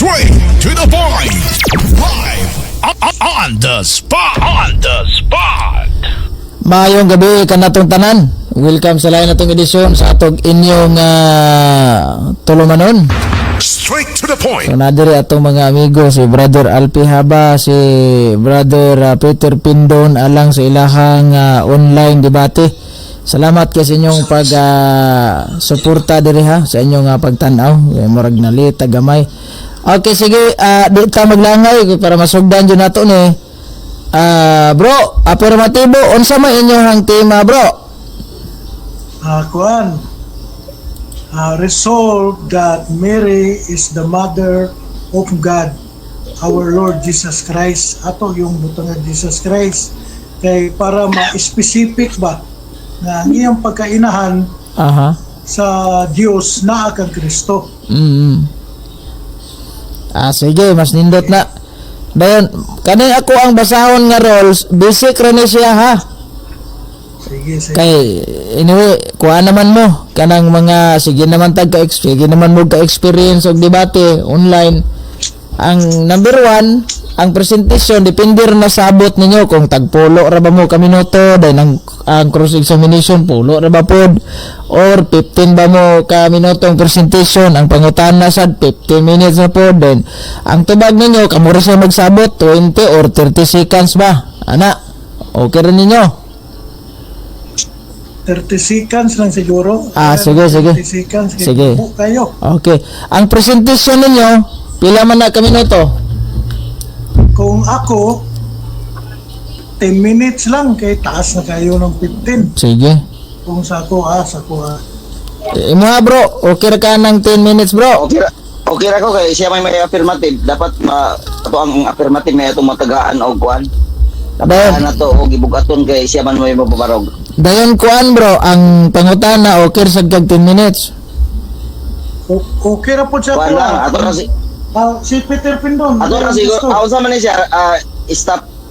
Straight to the point. Live on the spot. On the spot. Mayong gabi kanatong tanan. Welcome sa lain natong edisyon sa atong inyong tulumanon. Straight to the point. So nadiri atong mga amigo si Brother Alpi Haba, si Brother Peter Pindon alang sa ilahang online debate. Salamat kay sa inyong pag suporta diri ha sa inyong pagtan-aw. Murag nalita gamay. Okay, sige, di ta maglangay para masugdan jud nato ni. Bro, afirmatibo unsa man inyong tema, bro? Resolve that Mary is the mother of God, our Lord Jesus Christ. Ato yung butang ng Jesus Christ kay para ma-specific ba na ang iyang pagkainahan sa Dios na kang Kristo. Sige, mas nindot na. Dayon, kaning ako ang basahon nga roles, basic ra ni siya ha. Sige. Kay anyway, kuha naman mo kanang mga sige naman sige naman mo ka experience og debate online. Ang number 1, ang presentation depende rin na sa abot ninyo kung tagpulo ra ba mo ka minuto, dahil ang cross examination pulo ra ba pod or 15 ba mo ka minuto ang presentation, ang pangutana sad 15 minutes na pod, then ang tubag ninyo kamo ra siya magsabot 20 or 30 seconds ba ana, okay rin ninyo? 30 seconds lang siguro. Sige 30 seconds sige kayo. Okay, ang presentation ninyo pila man na ka minuto? Kung ako 10 minutes lang kay taas na kayo ng 15. Sige. Kung sa ako Imo ha bro, okay ra ka ng 10 minutes bro? Okay ra ko kay siya may affirmative. Dapat ato ang affirmative na itong matagaan o kuan. Dapat na to og ibugaton kay siya man may mababarog. Dayon kuan bro, ang pangutana okay ra sad kag 10 minutes. Okay ra po siya. Kuan lang ato ra si Peter Pindon. Ato ra siguro sa man ni siya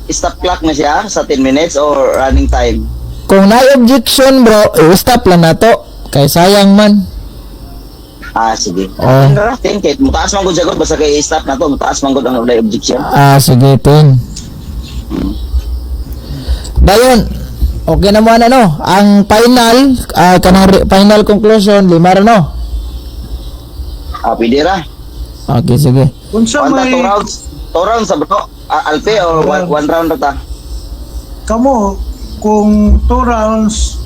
stop clock na siya sa 10 minutes or running time. Kung na objection bro, stop lang nato. Kay sayang man. Sige. Oh. Think it. Mutaas man gud jagod basta kay stop na to, mutaas man gud ang objection. Sige, 10. Dayon, okay na mo ano? Ang final, kanang final conclusion, 5 ra no? Pwede ra. Okay, sige. Unsa may 2 rounds sa bro. Alpe or 1 round ra ta. Kamo kung 2 rounds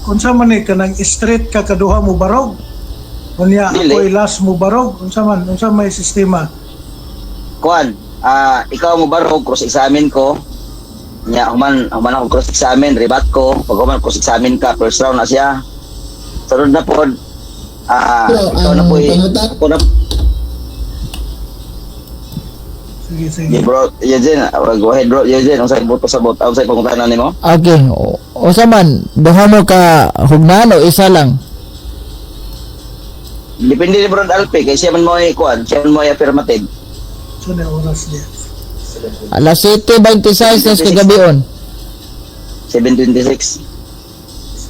unsa man ni kanang straight ka kaduha mo barog. Unya ako last mo barog. Unsa may sistema? Kuan, ikaw mo barog cross examine ko. Nya human ako cross examine, rebat ko. Pag human cross examine ka, first round na siya. Sunod na pod ikaw na po ako na. Sige. Bro, Eugene, go ahead bro. Eugene, ang sa'yo buto sa bot. Ang sa'yo pangutanan ni mo? Okay. O saman, duha mo ka hugnan o isa lang? Depende ni Bro Alpe. Kaya siya man mo ikuan. Siya man mo affirmative. So na oras niya. Alas 7:26 na kagabi on. 7:26.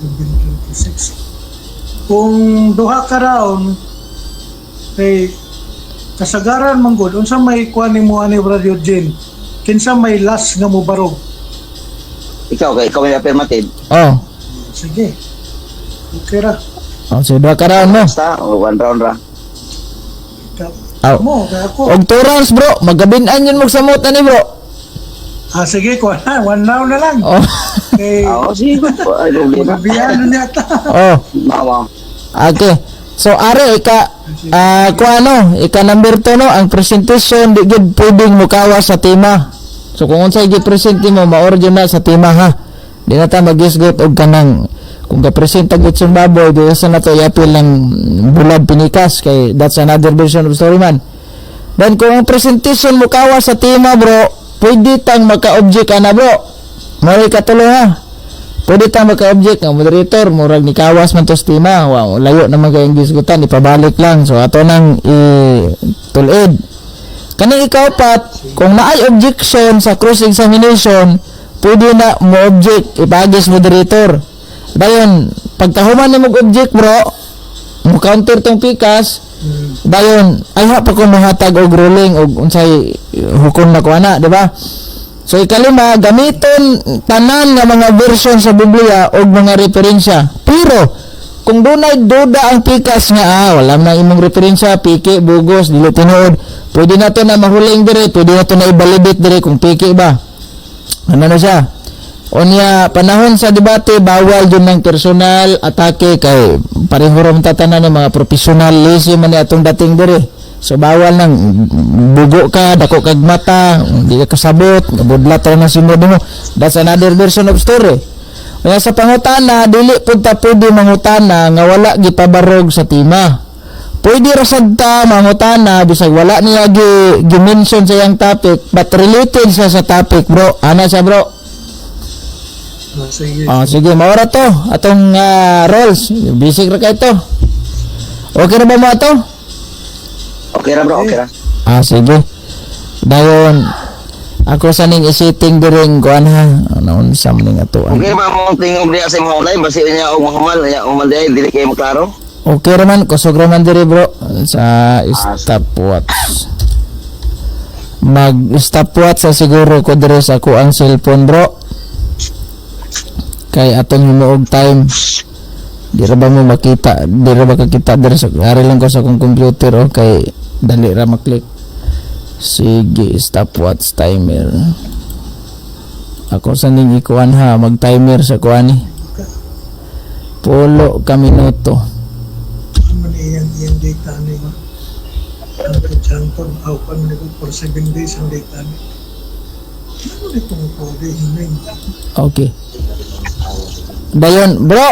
7:26. Kung duha ka round kay kasagaran man gud unsa may kuan nimo ani Radio Jane kinsa may last nga mo barog Ikaw may affirmative. Sige okay ra So duha ka round mo. Basta 1 round ra. mo ako Og 2 rounds bro, magabinan yun mo sa mota ni bro. Sige kuan 1 round na lang. Okay. Sige. Magabihan niya ta. Mama. Okay. So are ika number 2 no, ang presentation di gid pwedeng mukawa sa tema. So kung unsay gi-present mo ma-order na sa tema ha. Di na ta magisgot og kanang kung ka-present ang gutson baboy di sa nato i-appeal ng bulad pinikas kay that's another version of story man. Then kung ang presentation mukawa sa tema bro, pwede tang maka-object ana bro. Mari katulo ha. Pwede tang maka-object ng moderator, murag ni kawas man to tema. Wow, layo naman kayong gisgutan, ipabalik lang. So ato nang tulid. Kaning ikaw pat, kung naay objection sa cross examination, pwede na mo object ipagis moderator. Dayon, pagkahuman ni mo object bro, mo counter tong pikas, Dayon ay pa ko mahatag og ruling og unsay hukom na kuana, di ba? So ikalima, gamiton tanan nga mga version sa Biblia og mga referensya. Pero kung dunay duda ang pikas nga wala na imong referensya, piki, bugos, dili tinuod, pwede na to na mahuling dire, pwede na to na i-validate dire kung piki ba. Ano na siya? Unya panahon sa debate bawal jud ng personal atake kay pareho ra man tatanan ng mga professional lisi man ni atong dating dire. So bawal nang bugo ka, dako kag mata, di ka kasabot, budlat ra na simod mo. That's another version of story. Kaya sa pangutana, dili pud ta pwede mangutana nga wala gipabarog sa tima. Pwede ra sad ta mangutana bisag wala niya gi-mention sa yang topic but related sa topic, bro. Ana siya, bro. Sige. Sige, maura to. Atong roles. Basic ra kay to. Okay na ba mo ato? Okay ra bro, okay ra. Sige. Dayon ako sa ning isiting diring kuan ha. Ano sa maning ato. Okay ba mo tingog diya sa mga online basi niya og mahumal, niya umal diya dili kay maklaro. Okay raman, kusog raman diri bro sa stopwatch. Mag-stopwatch sa siguro ko dire sa ko ang cellphone, bro. Kay atong himuog time. Di ra ba mo makita, di ra ba kakita dire sa ari lang ko sa kong computer kay dali ra maklik. Sige, stopwatch timer. Ako sa ning ikuan ha, mag-timer sa kuan ni. Pulo ka minuto. Ano yung data ni ba? Ang kachanton, kan nito for 7 days ang data ni. Ano itong pwede hining? Okay. Dayon, bro.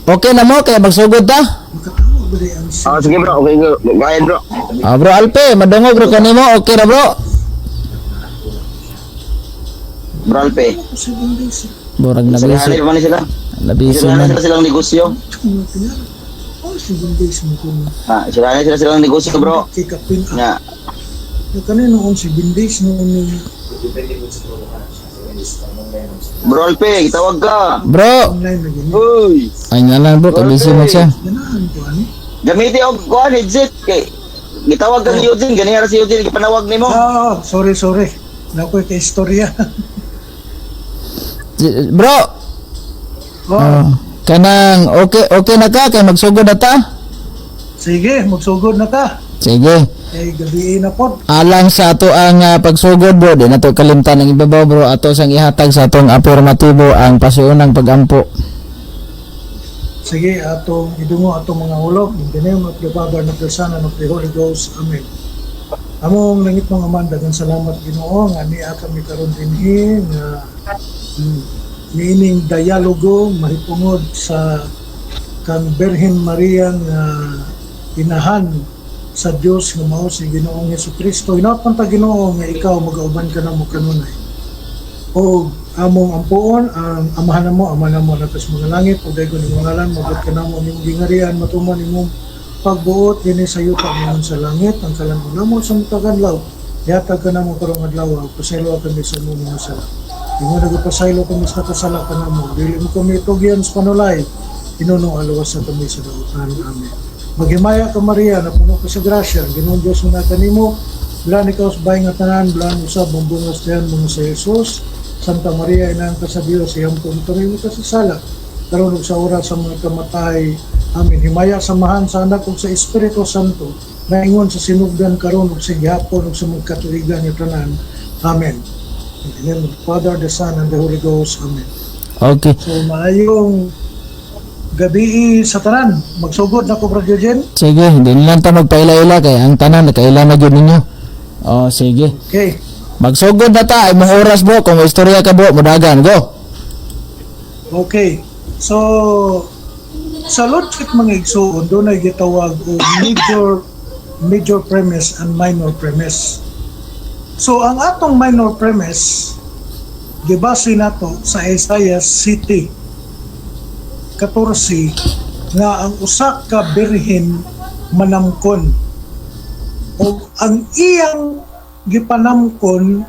Okay na mo kaya magsugod ta? Makatawag ba ang Sige bro, okay go. Bayan bro. Bro Alpe, madungog ro kanimo. Okay ra, bro. Bro Alpe. 7 days? Burag na Sa busy. man sila. Nabisi Sila man. sila silang negosyo. Ano pinara? 7 days mo kung Sila silang negosyo bro. kikapin. Nya, Kanina noon 7 days noon ni bro Alpe, gitawag ka. Bro, online na ganyan. Uy. ay nga lang bro, kabisi mo siya. Ganahan ko ani. Gamiti og kuan headset kay gitawag ka ni Eugene, ganiya ra si Eugene gipanawag nimo. Sorry. Nakoy kay istorya. Bro, kanang okay na ka kay magsugod na ta? Sige, magsugod na ka. Sige. Kay gabi na po. Alang sa ato ang pagsugod bro, di na to kalimtan ng ibabaw bro, ato sang ihatag sa atong afirmatibo ang pasiunang pagampo. Sige, atong idungo atong mga hulog. In the name of the Father, and of the Son, and of the Holy Ghost. Amen. Among langit mga Amanda, daghang salamat Ginoo nga niya kami karon dinhi nga meaning dialogo mahipungod sa kang Birhen Maria nga inahan sa Dios nga mao si Ginoong Hesukristo. Hinapan ta Ginoo nga ikaw mag-auban ka namo kanunay. O among ampuon ang amahan namo, ama namo natas mga langit, ug daygon imong ngalan, mabat ka namo imong gingarian, matuman imong pagbuot dinhi sa yuta nimon sa langit, ang kalan namo sa mutaganlaw. Yatag ka namo karong adlaw, pasaylo kami sa imong mga sala. Imo nagpasaylo kami sa kasala ka namo, dili mo kami tugyan sa panulay. Inuno alawas sa kami sa dautan. Amen. Maghimaya ka Maria, na puno ka sa grasya, Ginoong Diyos mo na kanimo, bilan ikaw sa bahay nga tanan, bilan usab ang bungas diyan mga sa Jesus. Santa Maria, inang ka sa Diyos, iyang tumtunin mo ka sa sala, karon ug sa oras sa mga kamatay. Amen. Himaya samahan sa anak ug sa Espiritu Santo, naingon sa sinugdan karon ug sa gihapon ug sa mga katuigan nga tanan. Amen. In the name of the Father, the Son, and the Holy Ghost. Amen. Okay. So, maayong gabi sa tanan. Magsugod na ko, Brother Jen. Sige, hindi lang ta magpaila-ila kay ang tanan nakaila na gyud ninyo. Sige. Okay. Magsugod na ta ay mga oras bro, kung may istorya ka bro, mudagan go. Okay. So, sa logic mga igsoon, doon ay gitawag o major premise and minor premise. So, ang atong minor premise, gibase nato sa Isaiah City 14 nga ang usa ka birhen manamkon o ang iyang gipanamkon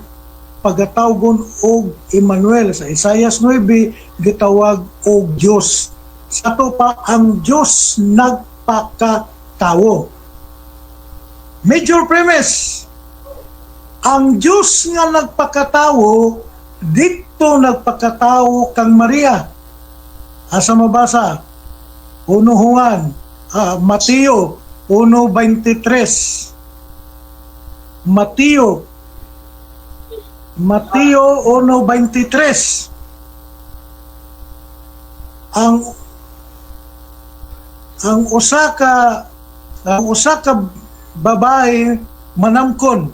pagatawgon og Emmanuel. Sa Isaiah 9 gitawag og Dios. Sa to pa ang Dios nagpakatawo. Major premise. Ang Diyos nga nagpakatawo, dito nagpakatawo kang Maria. Asa mabasa? 1 Juan, Mateo 1:23. Mateo 1:23. Ang usa ka babae manamkon,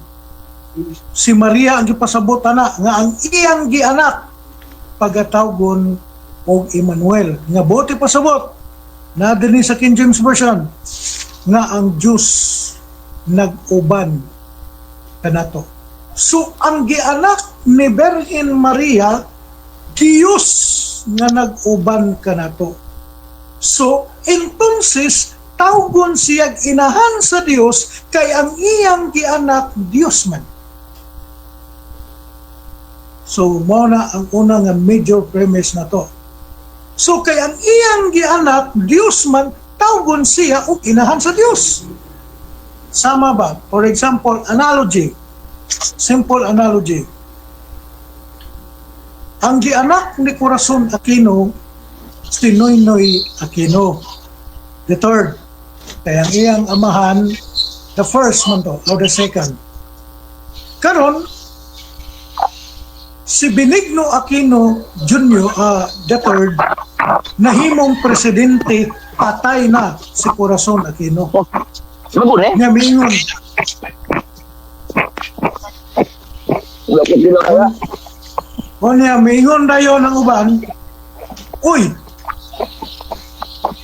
si Maria ang gipasabot ana nga ang iyang gianak pagatawgon og Emmanuel. Nga bote pasabot na dinhi sa King James Version nga ang Dios nag-uban kanato. So ang gianak ni Birhen Maria, Dios nga nag-uban kanato. So entonces tawgon siya inahan sa Dios kay ang iyang gianak Dios man. So mao na ang una nga major premise na to. So kay ang iyang gianak Dios man, tawgon siya og inahan sa Dios. Sama ba? For example, analogy. Simple analogy. Ang gianak ni Corazon Aquino, si Noynoy Aquino, the third. Kaya ang iyang amahan, the first man to, or the second. Karon, si Benigno Aquino Jr., the third, nahimong presidente, patay na si Corazon Aquino. Bago eh. Nga mingon, Bakit dito kaya? o niya, mingon dayon ang uban, uy,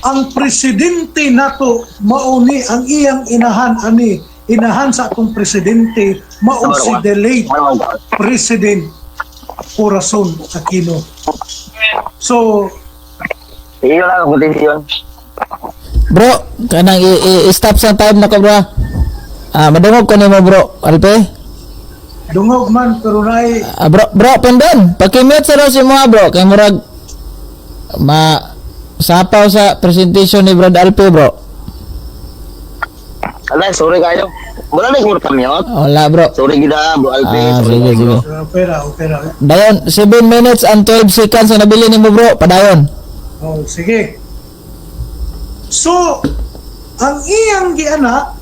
ang presidente nato mauni ang iyang inahan sa akong presidente mao si the late President Corazon Aquino. So Iyo lang ang posisyon. Bro, kanang i-stop sa time na ko, bro. Madungog ko nimo, bro. Alpe? dungog man pero naay Bro, pendon. Pakimute sa si mo, bro. Kay murag sapaw sa presentation ni Brad Alpe, bro. Alay, sorry kayo. Wala na yung kamyot. Wala, bro. Sorry gida, bro Alpe. Sige, sige. opera. Dayon, 7 minutes and 12 seconds na nabili nimo, bro. Padayon. Oh, sige. So, ang iyang gianak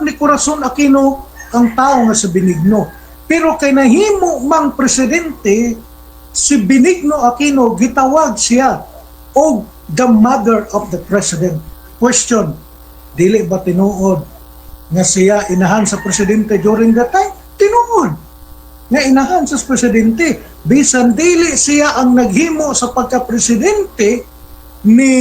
ni Corazon Aquino ang tao nga sa Benigno. Pero kay nahimo mang presidente, si Benigno Aquino gitawag siya og the mother of the president. Question, dili ba tinuod nga siya inahan sa presidente during that time? Tinuod nga inahan sa presidente. Bisan dili siya ang naghimo sa pagka-presidente ni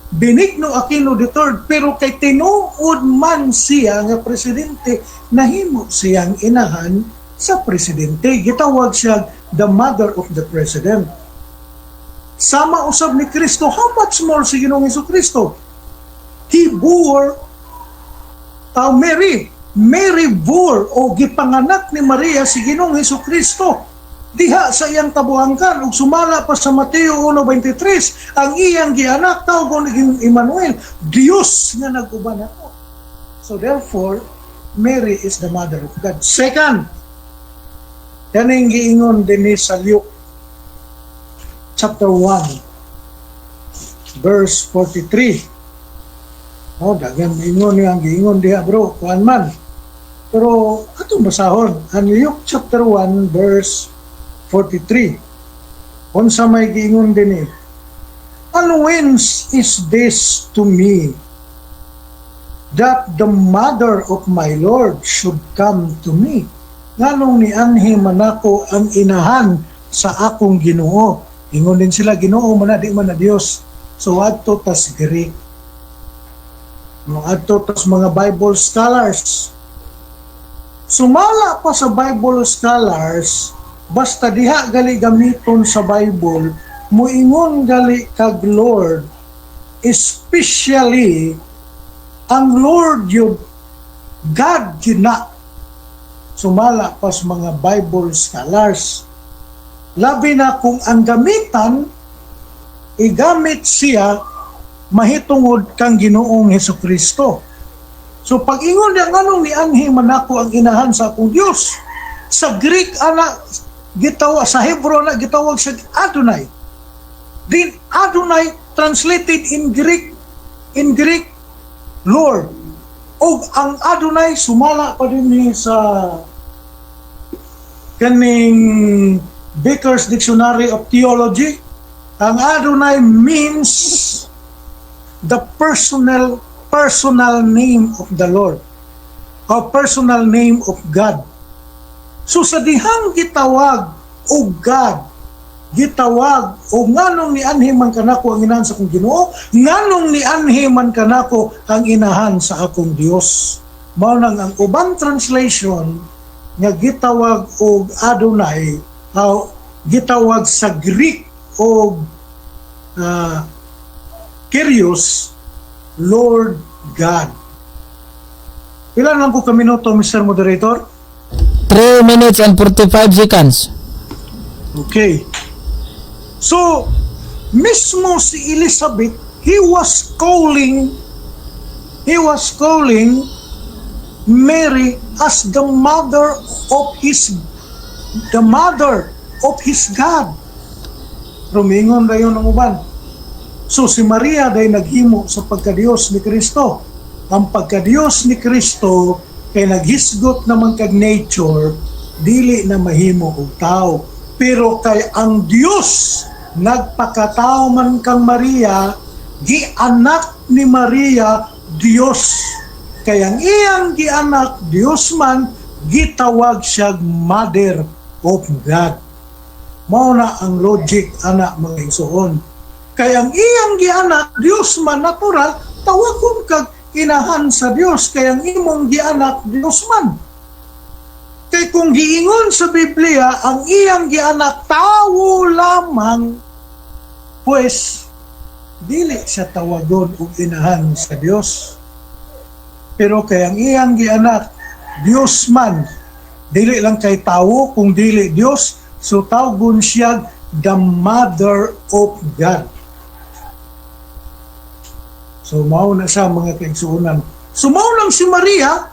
Benigno Aquino III, pero kay tinuod man siya nga presidente, nahimo siyang inahan sa presidente. Gitawag siya the mother of the president. Sama usab ni Kristo, how much more si Ginoong Hesukristo? He bore Mary bore o gipanganak ni Maria si Ginoong Hesukristo diha sa iyang tabuangkan ug sumala pa sa Mateo 1:23 ang iyang gianak tawgon ni Emmanuel, Dios nga nag-uban ako. So therefore Mary is the mother of God. Second, kaning giingon dinhi sa Luke chapter 1 verse 43. Dagan ingon niya ang giingon diha, bro, kuan man. Pero atong basahon ang Luke chapter 1 verse 43. Unsa may giingon dinhi? And whence is this to me that the mother of my Lord should come to me? Nganong ni anhi manako ang inahan sa akong Ginoo? Ingon din sila, Ginoo man na, di man na Dios. So adto tas Greek, adto tas mga Bible scholars. Sumala pa sa Bible scholars, basta diha gali gamiton sa Bible, muingon gali kag Lord, especially ang Lord yun, God yun na. Sumala pa sa mga Bible scholars. Labi na kung ang gamitan, igamit siya mahitungod kang Ginoong Hesukristo. So pag ingon niya nganong ni anhi man ako ang inahan sa akong Dios. Sa Greek ana gitawag, sa Hebrew na gitawag sa Adonai. Din Adonai translated in Greek Lord. O ang Adonai sumala pa din ni sa kaning Baker's Dictionary of Theology. Ang Adonai means the personal name of the Lord, or personal name of God. So sa dihang gitawag o God, gitawag o nganong ni anhi man kanako ang inahan sa akong Ginoo, nganong ni anhi man kanako ang inahan sa akong Dios. Mao nang ang ubang translation nga gitawag og Adonai, gitawag sa Greek og Kyrios, Lord God. Ilan lang ko kaminuto, Mr. Moderator? 3 minutes and 45 seconds. Okay. So, mismo si Elizabeth, he was calling Mary as the mother of his God. Rumingon dayon ang uban. So si Maria day naghimo sa pagkadiyos ni Kristo. Ang pagkadiyos ni Kristo kay naghisgot naman kag nature, dili na mahimo og tao. Pero kay ang Dios nagpakatao man kang Maria, gianak ni Maria Dios. Kay ang iyang gianak Dios man, gitawag siya Mother of God. Mao na ang logic ana mga igsoon. Kay ang iyang gianak Dios man natural, tawagon kag inahan sa Dios. Kay ang imong gianak Dios man. Kay kung giingon sa Biblia, ang iyang gianak tao lamang, pues dili siya tawagon og inahan sa Dios. Pero kay ang iyang gianak Dios man, dili lang kay tao, kung dili Dios, so tawagon siya the Mother of God. So mao na sa mga kaigsuonan. So mao lang si Maria,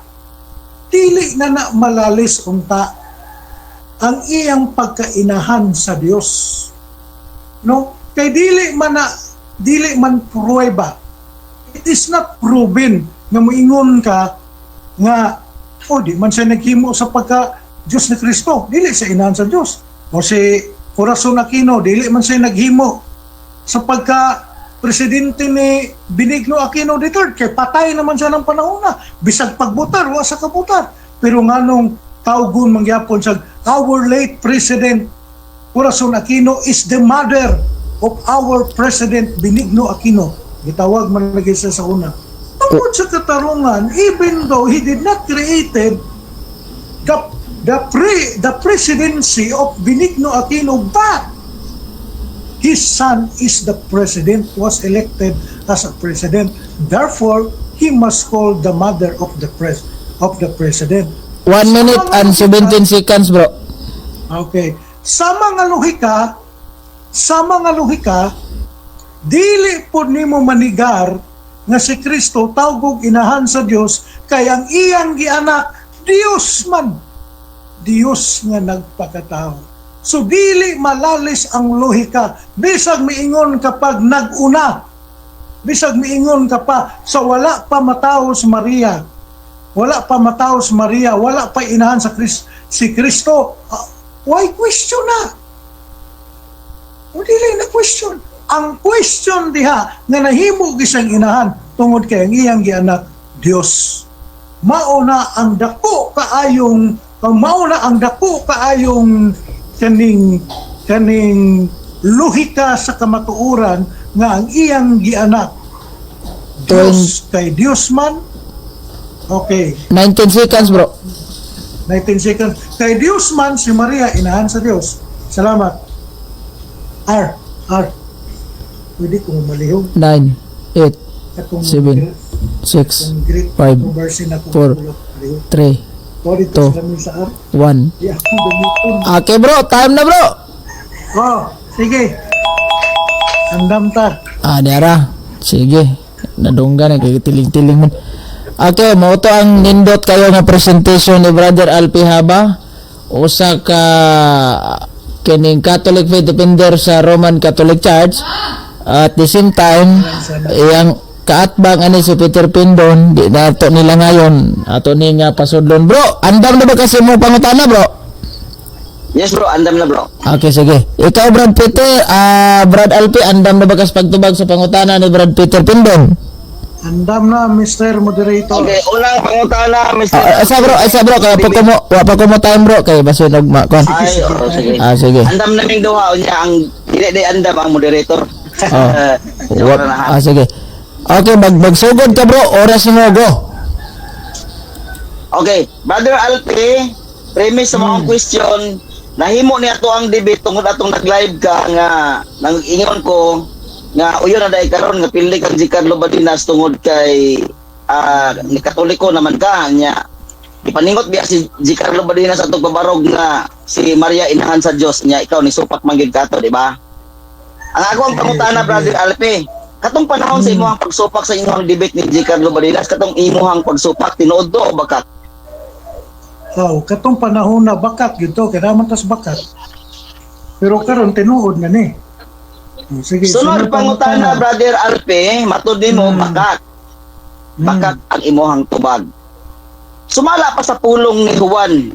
dili na malalis unta ang iyang pagkainahan sa Dios. No? Kay dili man pruweba. It is not proven nga moingon ka nga di man siya naghimo sa pagka Diyos ni Kristo, dili siya inahan sa Diyos. O si Corazon Aquino, dili man siya naghimo sa pagka presidente ni Benigno Aquino III, kay patay naman siya ng panahon na. Bisag pagbutar, wa sa kabutar. Pero nganong tawgon mangyapon sa our late President Corazon Aquino is the mother of our President Benigno Aquino. Gitawag man lagi siya sa una. Tungkol sa katarungan, even though he did not created the presidency of Benigno Aquino, but his son is the president, was elected as a president. Therefore, he must call the mother of the president. 1 minute and 17 seconds, bro. Okay. Sa mga lohika, dili po nimo manigar nga si Kristo tawgog inahan sa Dios, kay ang iyang gianak Dios man. Dios nga nagpakatao. So dili malalis ang lohika. Bisag miingon kapag nag-una. Bisag miingon ka pa sa wala pa matao si Maria. Wala pa matao si Maria, wala pa inahan sa si Kristo. Why question na? O dili na question. Ang question diha nga nahimo gisang inahan tungod kay ang iyang gianak Dios. Mauna ang dako kaayong kaning lohika sa kamatuoran nga ang iyang gianak Dios kay Dios man. Okay. 19 seconds, bro. 19 seconds. Kay Dios man si Maria inahan sa Dios. Salamat. R. Pwede kong malihog. 9, 8, Katong 7, 6, 5, 4, 3, 1. Okay, bro. Time na, bro. Oh, sige. Andam ta. Diara. Sige. Nadungga na kay tiling-tiling man. Okay, mo to ang nindot kayo nga presentation ni Brother Alpi Haba. Usa ka kining Catholic faith defender sa Roman Catholic Church. At the same time, iyang kaatbang ani si Peter Pindon, di na to nila ngayon. Ato ni nga pasudlon. Bro, andam na ba kasi mo pangutana, bro? Yes bro, andam na bro. Okay, sige. Ikaw, Brad Peter, Brad Alpi, andam na ba kas pagtubag sa pangutana ni Brad Peter Pindon? Andam na, Mr. Moderator. Okay, unang pangutana, Mr. Asa bro, kaya pa ko mo time bro, kay basunog makon. Ay, sige. Sige. Andam na ming duha unya ang dili andam ang moderator. Sige. Okay, magsugod ka bro, oras mo go. Okay, Brother Alpi, premise sa mga question, nahimo ni ato ang debate tungod atong nag-live ka nga nang-ingon ko nga uyon na dai karon nga pili kang si Carlo Balinas tungod kay ni Katoliko naman ka nya ipaningot biya si Carlo Balinas atong pabarog nga si Maria inahan sa Dios nya ikaw ni supak manggid kato di ba? Ang ako ang pangutana Brother Alpi, katong panahon sa imong pagsupak sa imong debate ni Carlo Balinas, katong imong pagsupak tinuod do o bakat? Katong panahon na bakat gito, kailangan tas bakat. Pero karon tinuod na ni. Sige, Sunod pangutana Brother Alpi, matud nimo bakat. Bakat ang imuhang tubag. Sumala pa sa pulong ni Juan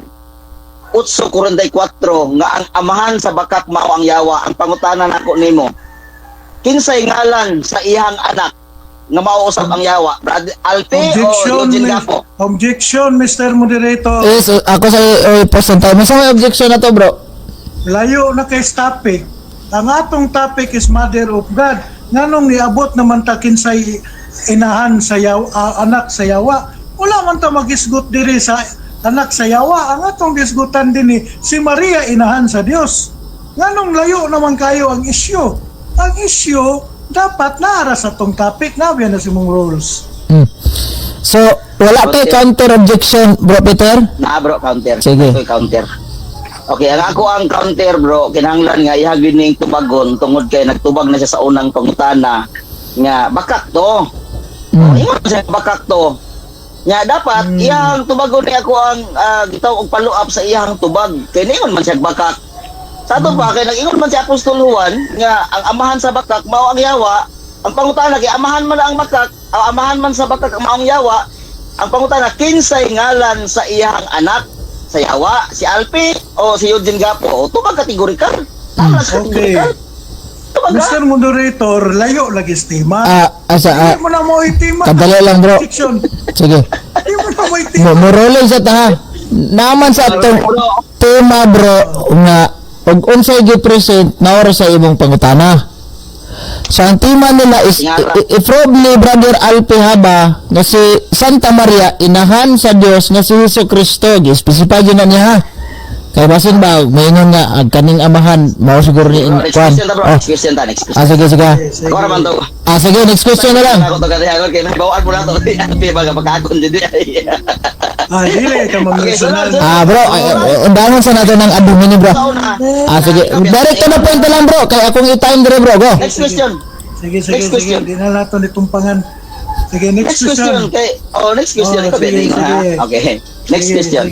8:44 nga ang amahan sa bakat mao ang yawa. Ang pangutana nako nimo, kinsay ngalan sa iyang anak nga mauusap ang yawa? Brother Alpi o Eugene Gapo? Objection, Mr. Moderator. Yes, ako sa present time. Masa may objection na to bro? Layo na kay topic. Ang atong topic is Mother of God. Nganong niabot naman ta kinsay inahan sa anak sa yawa. Wala man ta magisgot diri sa anak sa yawa. Ang atong gisgutan din ni si Maria inahan sa Dios. Nganong layo naman kayo ang issue. Ang issue dapat naara sa tong topic na na si mong rules. So, wala kay counter objection, bro Peter? Na bro, counter. Sige. Ito'y counter. Okay, ang ako ang counter bro, kinahanglan nga ihagin ning tubagon tungod kay nagtubag na siya sa unang pangutana nga bakak to. Ingon siya bakak to. Nga dapat iyang tubagon ni ako ang gitaw og follow up sa iyang tubag. Kay ningon man siya bakak. Sa ato pa kay nag-ingon man si Apostol Juan nga ang amahan sa bakak mao ang yawa. Ang pangutana kay amahan man ang bakak, amahan man sa bakak mao ang yawa. Ang pangutana kinsay ngalan sa iyang anak? Sa yawa, si Alpi o si Eugene Gapo? O tubag kategorikal. Tama sa kategorikal. Tubag ka. Mr. Moderator, layo lagi stima. Hindi mo na mo itima. Kadali lang bro. Objection. Sige. Hindi mo na mo itima. Murolay sa ta. Naman sa atong tema bro nga pag unsay gi-present naora sa imong pangutana. So ang tema nila is i-probably Brother Alpi Haba nga si Santa Maria inahan sa Dios nga si Hesus Kristo. Gi-specify na niya ha. Kay basin ba maingon nga ang kaning amahan mao siguro ni Next question ta bro. Next question ta. Next question. Sige. Ako naman to. Sige, next question na lang. Ako to kasi ako kay bawal mo na to. Alpi baga pagkakon dito. Dili ka mampersonal. Bro, undangan sa nato ng admin ni bro. Sige. Direct na point lang bro. Kay akong i-time dire bro. Go. Next question. Sige. Next question. Di na nato ni tumpangan. Sige, next question. Next question. Okay. Next question.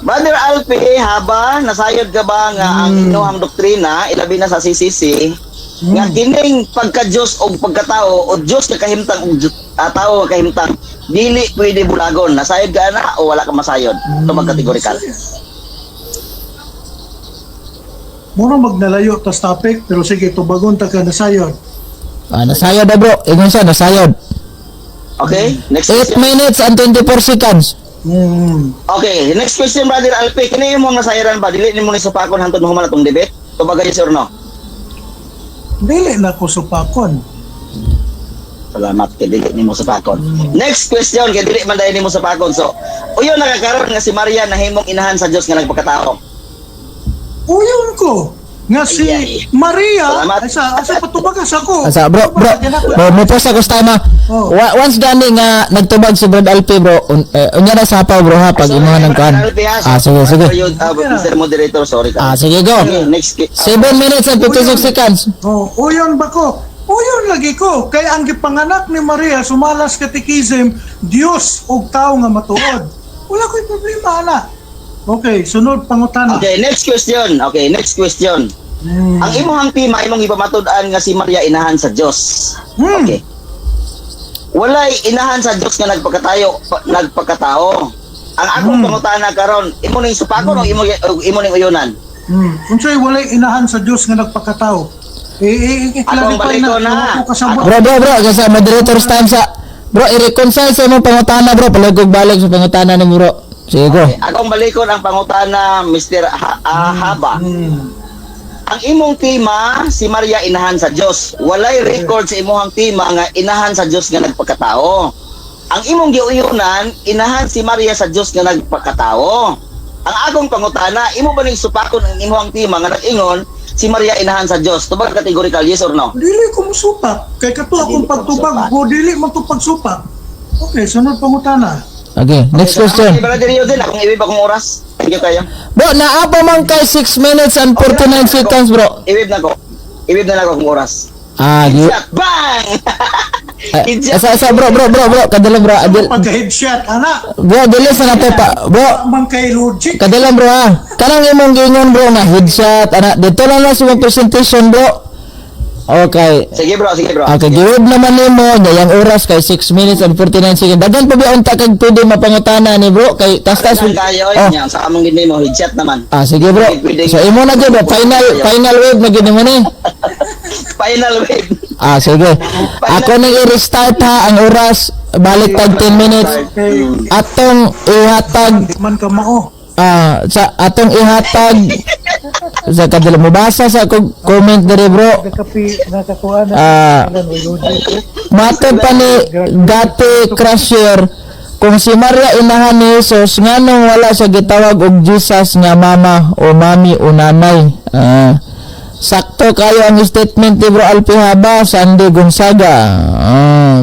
Brother Alpi Haba, nasayod ka ba nga ang inyong doktrina, ilabi na sa CCC, nga kining pagka-Diyos o pagkatao o Diyos na kahimtang o tao na kahimtang, dili pwede bulagon. Nasayod ka na o wala ka masayod? Ito magkategorikal. Muna magnalayo tas topic, pero sige, tubagon ta ka nasayod. Nasayod na bro. Ingon siya, nasayod. Okay? Next 8 question. minutes and 24 seconds. Okay, next question Brother Alpi, kini mo nasayaran ba? Dili nimo ni supakon hangtod mahuman atong debate? Ito ba yes or no? Dili na ko supakon. Salamat kay dili nimo supakon. Next question kay dili man dayon nimo supakon. So, uyon nakakaroon nga si Maria nahimong inahan sa Dios nga nagpakatao. Uyon ko. Nga si Maria, Salamat. asa patubagas ako. Bro, mo post ako sa tama. Once gani nga nagtubag si Brad Alpi bro, unya na sapaw bro ha pag imuha ng kan. Sige. Mr. Moderator, sorry ka. Sige go. Okay, next 7 minutes and 56 seconds. Uyon ba ko? Puyon lagi ko. Kay ang gipanganak ni Maria, sumalas katikism, Dios og tao nga matuod. Wala ko'y problema, ana. Okay, sunod pangutana. Okay, next question. Ang imong tima, imong ipamatud-an nga si Maria inahan sa Dios. Okay. Walay inahan sa Dios nga nagpakatao. Ang akong pangutana karon, imo ning supakon o imo ning uyunan? Unsay walay inahan sa Dios nga nagpakatao? Akong baliko na. Bro, kasi moderator stand sa bro, i-reconcile sa imong pangutana bro, palagog balik sa pangutana ni bro. Sige go. Okay, akong balikon ang pangutana Mr. Haba. Ang imong tima si Maria inahan sa Dios. Walay record sa imong tima nga inahan sa Dios nga nagpakatao. Ang imong giuyunan inahan si Maria sa Dios nga nagpakatao. Ang akong pangutana, imo ba ning supakon ang imong tima nga nag-ingon si Maria inahan sa Dios? Tubag categorical, yes or no? Dili ko musupak. Kay kato akong pagtubag ko, dili man to pagsupak. Okay, sunod pangutana. Okay, next question. Okay, Brother Yodin, akong iwib akong oras. Thank you kayo. Bro, naapa man kay 6 minutes and 49 seconds bro. Iwib na ko. Iwib na lang akong oras. Headshot, Bang! Asa bro, kadala bro, adil. Pagka-headshot, ana. Bro, dili sa nato pa. Bro, Man kay logic. kadala bro ha. Kanang imong gingon bro na headshot ana. Dito lang na sa imong presentation bro. Okay. Sige bro. Okay, giwid naman nimo dayang oras kay 6 minutes and 49 seconds. Dagan pa ba unta kag pwede mapangutana ni bro kay tas. Lang kayo, nya sa among gindi mo headshot naman. Sige bro. So imo na gyud final wave na gyud mo ni. Final wave. Sige. Ako nang i-restart ha ang oras balik tag 10 minutes. Atong ihatag Di man ka mao. sa atong ihatag sa kadala mo basa sa kong comment diri bro. Nakakuha Matod pa ni Gati Crusher kung si Maria inahan ni Jesus nganong wala siya gitawag og Jesus nga mama o mami o nanay. Sakto kayo ang statement ni Bro Alpihaba Sandy Gonzaga.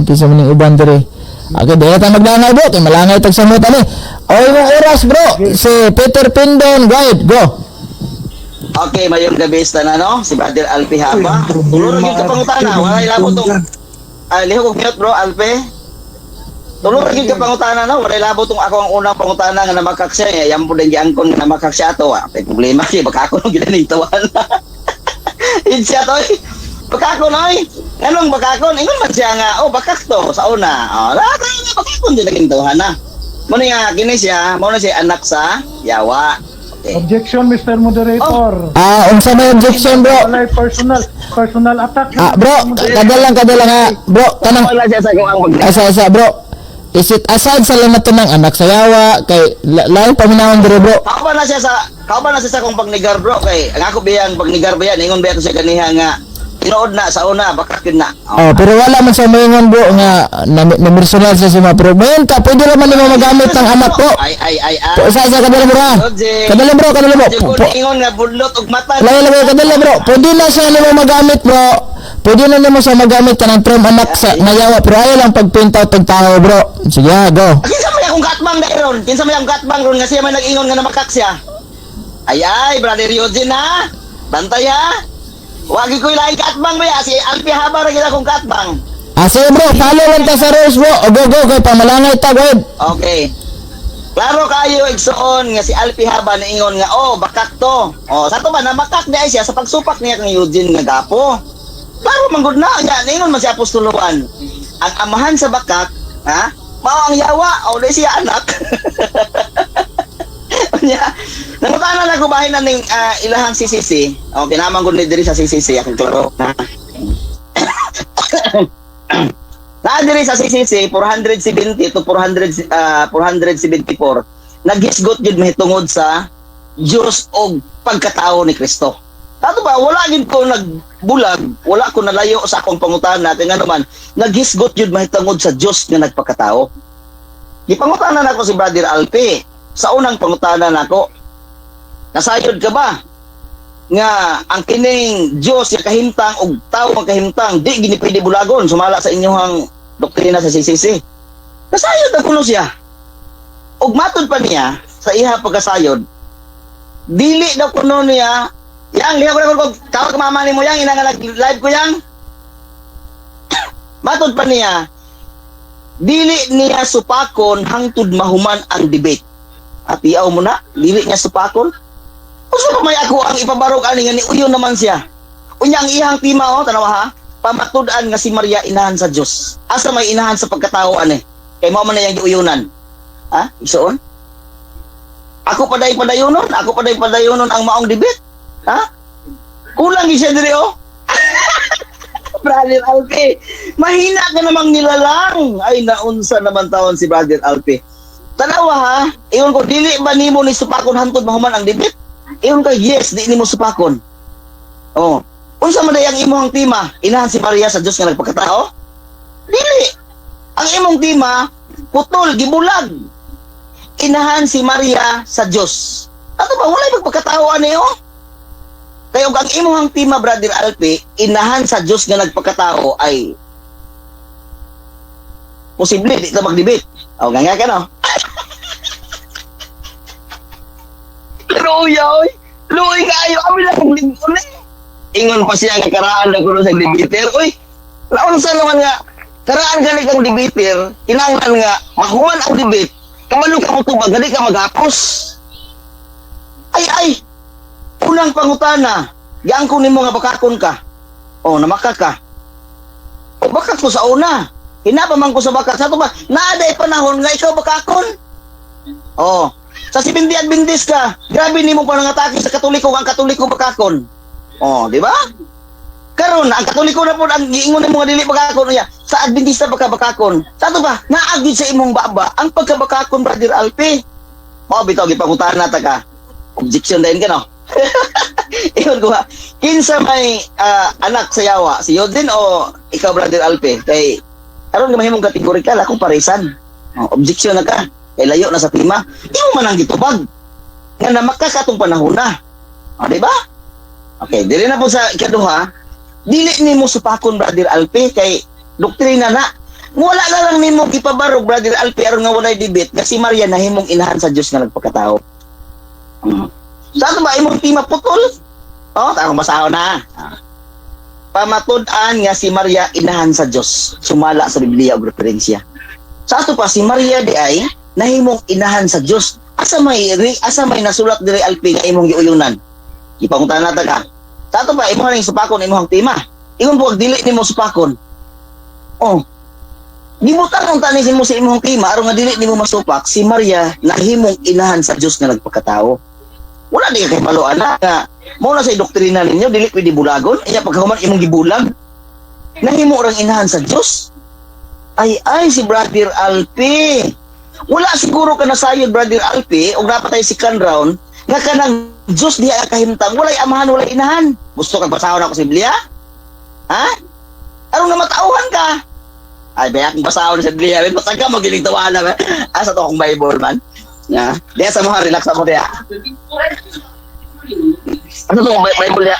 Kisa mo ning uban diri. Okay, dili ta maglangay bro, kay malangay tag samot ani. Oy mo oras bro, si Peter Pindon, guide, go. Okay, mayong gabi sa no, si Brother Alpihaba. Tuluro gyud ka pangutana, wala ilabot tong lihok og mute bro Alpe. Tuluro gyud ka pangutana no, wala ilabot tong ako ang unang pangutana nga namakaksya, yan po din giangkon nga namakaksya ato. May problema kay baka ako nung gidan tawan. Insya to. Bakakon oy. Anong bakakon? Ingon man siya nga, bakak to sa una. Lahat nga bakakon din naging tawhan na. Muna nga kini siya, muna siya anak sa Yawa. Okay. Objection, Mr. Moderator. Unsa may objection bro? Walay personal attack. Bro, kadalang ha. Bro, kanang Wala siya sa kung ang asa bro. Isit aside sa lang nato ng anak sa Yawa kay lain paminawon diri bro. Kao ba na siya sa kung pagnigar bro kay ang ako biyang pagnigar ba yan ingon ba ito siya ganiha nga tinuod na sa una bakak yun na. Pero wala man sa maingon bro nga na personal sa sima pero mayon ka pwede ra man nimo magamit ng anak bro. Ay. Sa kadala bro. Kadala bro. Ingon nga bulot og mata. Lain kadala bro. Pwede na siya nimo magamit bro. Pwede na nimo siya magamit kanang term anak sa Yawa pero ayaw lang pagpintaw tag tao bro. Sige go. Kinsa may akong katbang dairon? Kinsa may akong katbang ron nga siya may nag-ingon nga namakak siya? Ay, Brother Eugene ha? Bantay ha? Wagi ko ilaing katbang ba ya? Si Alpihaba rin akong katbang. Sige bro, follow lang ta sa rules bro. Go kay pamalangay ta go. Okay. Klaro kayo igsoon nga si Alpihaba na ingon nga bakak to. Sa to ba namakak niya siya sa pagsupak niya kang Eugene nga gapo. Klaro manggod na nya ingon man si apostoluan. Ang amahan sa bakak, ha? Mao ang Yawa, di siya anak. Nangutana na ko bahin na ning ilahang CCC. Okay, naman ko diri sa CCC akong klaro. Na diri sa CCC 470 to 474 naghisgot gid mahitungod sa Dios og pagkatao ni Kristo. Tato ba wala gid ko nagbulag, wala ko nalayo sa akong pangutana kay nga naman naghisgot gid mahitungod sa Dios nga nagpakatao. Gipangutana nako si Brother Alpe. Sa unang pangutana nako, nasayod ka ba nga ang kining Dios nga kahimtang og tawo nga kahimtang di gini pwede bulagon sumala sa inyong doktrina sa CCC? Nasayod na kuno siya. Og matod pa niya sa iha pagkasayod, dili daw kuno niya yang liha ko tawag mama nimo yang ina nga live ko yang Matod pa niya, dili niya supakon hangtod mahuman ang debate. At iyaw mo na, dili niya supakon. Gusto pa may ako ang ipabarog ani nga ni uyo naman siya. Unya ang iyang tima tanawa ha, pamatud-an nga si Maria inahan sa Dios. Asa may inahan sa pagkatao ani? Kay mao man na yang giuyunan. Ha? Igsoon? Ako padayonon ang maong debate. Ha? Kulang gi siya diri Brother Alpe, mahina ka namang nilalang. Ay, naunsa naman taon si Brother Alpe. Tanawa ha, iyon ko, dili ba nimo ni supakon hantod mahuman ang debit? Iyon ka, yes, di nimo supakon. Oh, unsa man ang imong tima, inahan si Maria sa Dios nga nagpakatao? Dili. Ang imong tima, putol, gibulag. Inahan si Maria sa Dios. Ato ba, walay magpakatao ani Kaya ang imuhang tima, Brother Alpe, inahan sa Diyos nga nagpakatao ay posible, di ka mag-debate. O, ganga ka, no? Pero, uyaw, luoy kayo, kami lang maglingkon Ingon pa siya nga karaan na kuno sa debater. Uy, laon sa naman nga, karaan galing kang debater, kinanglan nga, makuhan ang debate, kamalo ka mo tubag, gali ka maghapos. Ay, unang pangutana, gaan ko nimo nga bakakon ka. O, namaka ka. O, bakak ko sa una. Hinapaman ko sa bakak. Sa ito ba, naaday panahon nga ikaw bakakon. O, sa 70 Adventist ka, grabe nimo pa nangatake sa Katoliko, ang Katoliko bakakon. O, di ba? Karon, ang Katoliko na po, ang giingon nimo nga dili bakakon niya, sa Adventista bakakon. Sa ito ba, naagid sa imong baba, ang pagkabakakon, Brother Alpe. O, bitaw, gipangutana ta ka. Objection din ka, no? Iyon ko ha. Kinsa may anak sa yawa, si Yodin o ikaw, Brother Alpe? Kay, aron nga mahimong kategorikal, akong paresan. Objection na ka. Kay layo na sa tima. Di mo man ang gitubag. Nga na makakatong panahon na. Diba? Okay, dili na po sa ikaduha, dili ni mo supakon, Brother Alpe, kay doktrina na. Wala na lang ni mo ipabarog, Brother Alpe, aron nga walay debate, na si Maria nahimong inahan sa Diyos nga nagpakatao. Saan ba imong tima putol? Tarong basaho na. Pamatud-an nga si Maria inahan sa Dios. Sumala sa Biblia og referensya. Sa ato pa si Maria di ay nahimong inahan sa Dios. Asa may nasulat diri Alpi nga imong giuyunan. Ipangutan nata ka. Sa ato pa imong ning supakon imong tima. Ingon buwag dili nimo supakon. Gibutang ang tanis mo sa imong tima aron nga dili nimo masupak si Maria nahimong inahan sa Dios nga nagpakatao. Wala di kay paluan na nga mo na sa doktrina ninyo dili pwede bulagon iya pagkahuman imong gibulag nahimo rang inahan sa Dios. Ay si Brother Alpe, wala siguro ka nasayod, Brother Alpe, og napatay si round nga kanang Dios diha kahimtang walay amahan walay inahan. Gusto kang basahon ako sa Biblia? Ha? Aron nga matauhan ka. Ay bayak basahon sa Biblia, basta ka magiling tawana. Asa to akong Bible man. Ya, dia sama relax mo dia. Ano to Bible dia?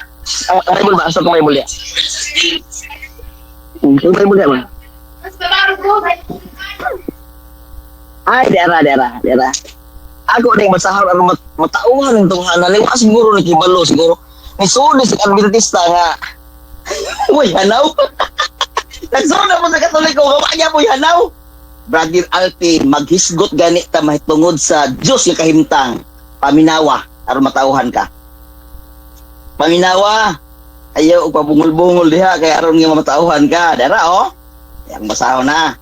Bible ba? Asa to Bible dia? Bible dia ba? Ay, daerah. Ako ding basahon aron matauhan tong analiwa siguro ni kibalo siguro. Ni suli sa Adventista nga. Uy, hanaw. Nagsuna mo sa Katoliko, kaya mo hanaw. Brother Alpi, maghisgot gani ta mahitungod sa Diyos yung kahimtang. Paminawa, aron matauhan ka. Paminawa, ayaw pabungol-bungol diha, kaya aron nga matauhan ka. Dara, yang basaho na.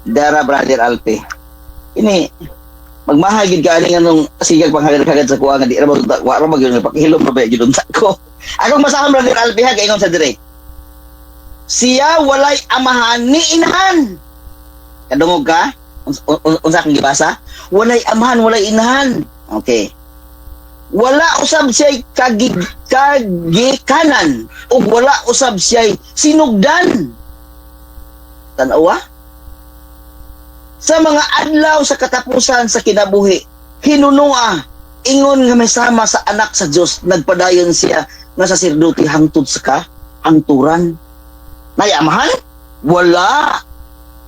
Dara, Brother Alpi. Ini, magmahagid ka aning anong sigag panghagad-hagad sa kuha nga di ra mag pakihilom pa ba gidunta ko. Akong masahon, Brother Alpi, ha, kaingon sa dire. Siya walay amahan ni inahan. Kadungog ka? Unsa kang gibasa? Walay amahan, walay inahan. Okay. Wala usab siya kagikanan ug wala usab siya sinugdan. Tan-awa? Sa mga adlaw sa katapusan sa kinabuhi, hinunua ingon nga may sama sa anak sa Dios, nagpadayon siya nga saserdote hangtod sa hangturan. Nayamahan? Wala.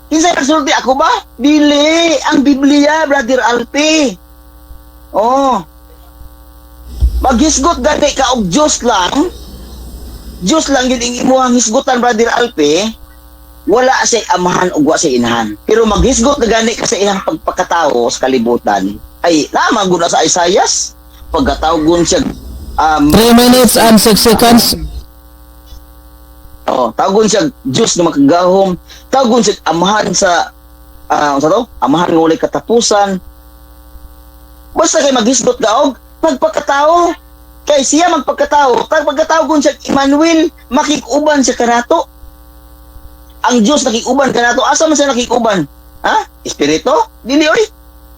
Kinsay nagsulti ako ba? Dili. Ang Biblia, Brother Alpi. Maghisgot gani ka og Dios lang. Diyos lang yun ang imuhang hisgutan, Brother Alpe, wala siya amahan o wa siya inahan. Pero maghisgot na gani ka sa iyang pagpakatao sa kalibutan, ay naman guna sa Isaias, pagkatawgon siya 3 minutes and 6 seconds. tawgon siya Diyos na makagahom, tawgon siya amahan sa amahan ng walay katapusan. Basta kay maghisgot daog pagpakatao, kay siya magpagkatao, pagkatawgon siya Emmanuel, makikuban siya kanato. Ang Diyos nakikuban kanato. Asa man siya nakikuban? Ha? Espiritu? Dili oy.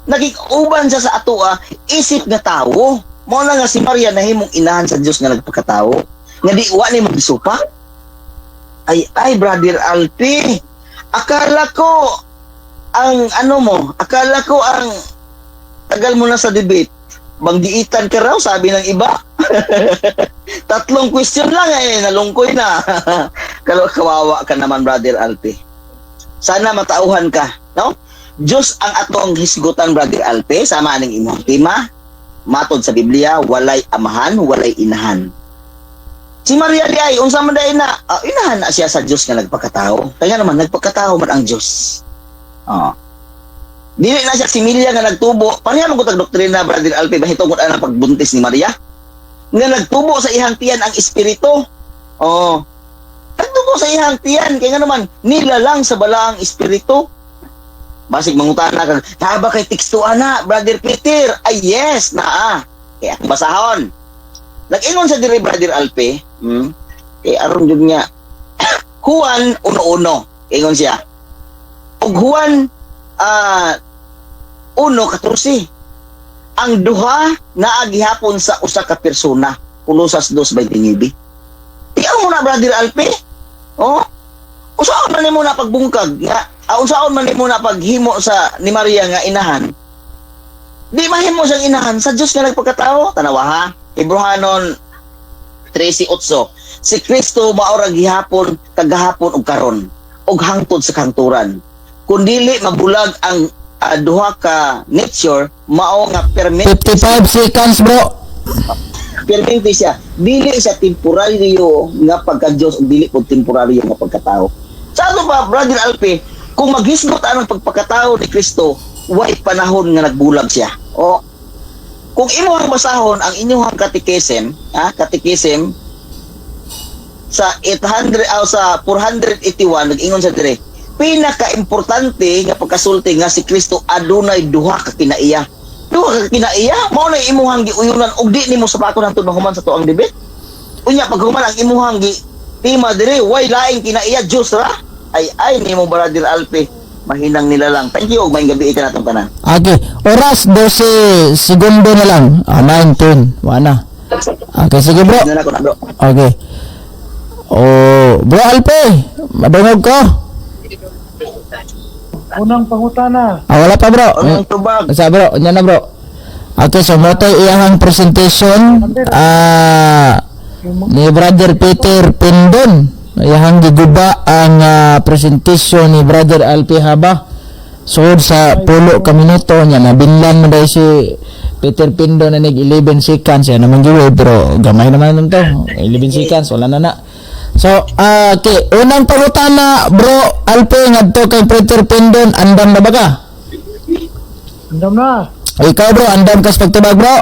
Nakikuban siya sa atoa, isip nga tao. Mao na nga si Maria nahimong inahan sa Diyos nga nagpakatao. Nga di wa ni magsupa. Ay Brother Alpi, akala ko ang tagal mo na sa debate. Banggiitan ka raw, sabi ng iba. 3 question lang nalungkoy na. Kawawa ka naman, Brother Alpi. Sana matauhan ka, no? Diyos ang atong hisgutan, Brother Alpi, sama ning imong tema. Matod sa Biblia, walay amahan, walay inahan. Si Maria di ay, unsa man day na, inahan na siya sa Diyos nga nagpakatao. Kaya naman, nagpakatao man ang Diyos. Dili na siya similya nga nagtubo. Pareha man gutag doktrina, Brother Alpi, bahito kung ang pagbuntis ni Maria. Nga nagtubo sa ihang tiyan ang espiritu. Nagtubo sa ihang tiyan. Kaya nga naman, nilalang sa balaang espiritu. Basig mangutana ka, ba kay teksto ana, Brother Peter? Ay yes, naa. Kaya basahon. Nag-ingon sa diri, Brother Alpi, aron jud nga Juan 1:1. Ingon siya. Og Juan 1:14. Ang duha naa gihapon sa usa ka persona. Kolosas 2:29. Tiyaw mo na, Brother Alpi. Usaon man nimo na pagbungkag nga unsaon man nimo na paghimo sa ni Maria nga inahan. Di mahimo siyang inahan sa Dios nga nagpagkatao. Tanawa ha. Hebrehanon 13:8. Si Kristo maora gihapon kagahapon ug karon ug hangtod sa kanturan. Kun dili mabulag ang duha ka nature, mao nga permanent 55 seconds, bro. permanent siya. Dili siya temporaryo nga pagka-Dios ug dili pud temporaryo nga pagkatao. Sa ato ba, Brother Alpi, kung maghisgot ang pagpakatao ni Kristo, way panahon nga nagbulag siya. Kung imuhang basahon ang inyong catechism, sa 481 nag-ingon sa dire, pinaka-importante nga pagkasulti nga si Kristo adunay duha ka kinaiya. Duha ka kinaiya, mao na imuhang giuyunan og di nimo sapaton hangtod mahuman sa tuang debate. Unya paghuman ang imuhang tema dire, way laing kinaiya Dios ra. Ay nimo, Brother Alpi. Mahinang nila lang. Thank you. May gabi ka natong tanan. Okay. Oras 12 segundo na lang. 19. Wala. Okay, sige bro. Okay. Bro Alpe, madungog ko. Unang pangutana. Wala pa bro. Unang tubag. Sa bro, nya na bro. Okay, so motoy iyang presentation ni Brother Peter Pindon. Iyang giguba ang presentation ni Brother Alpi Haba. So sa 10 ka minuto nya nabinlan mo dai si Peter Pindo na nag 11 seconds yan naman giwe, pero gamay naman nito 11 seconds wala na. So okay, unang pangutana bro Alpi ngadto kay Peter Pindon, andam na ba ka? Andam na. Ikaw bro, andam ka sa pagtubag bro?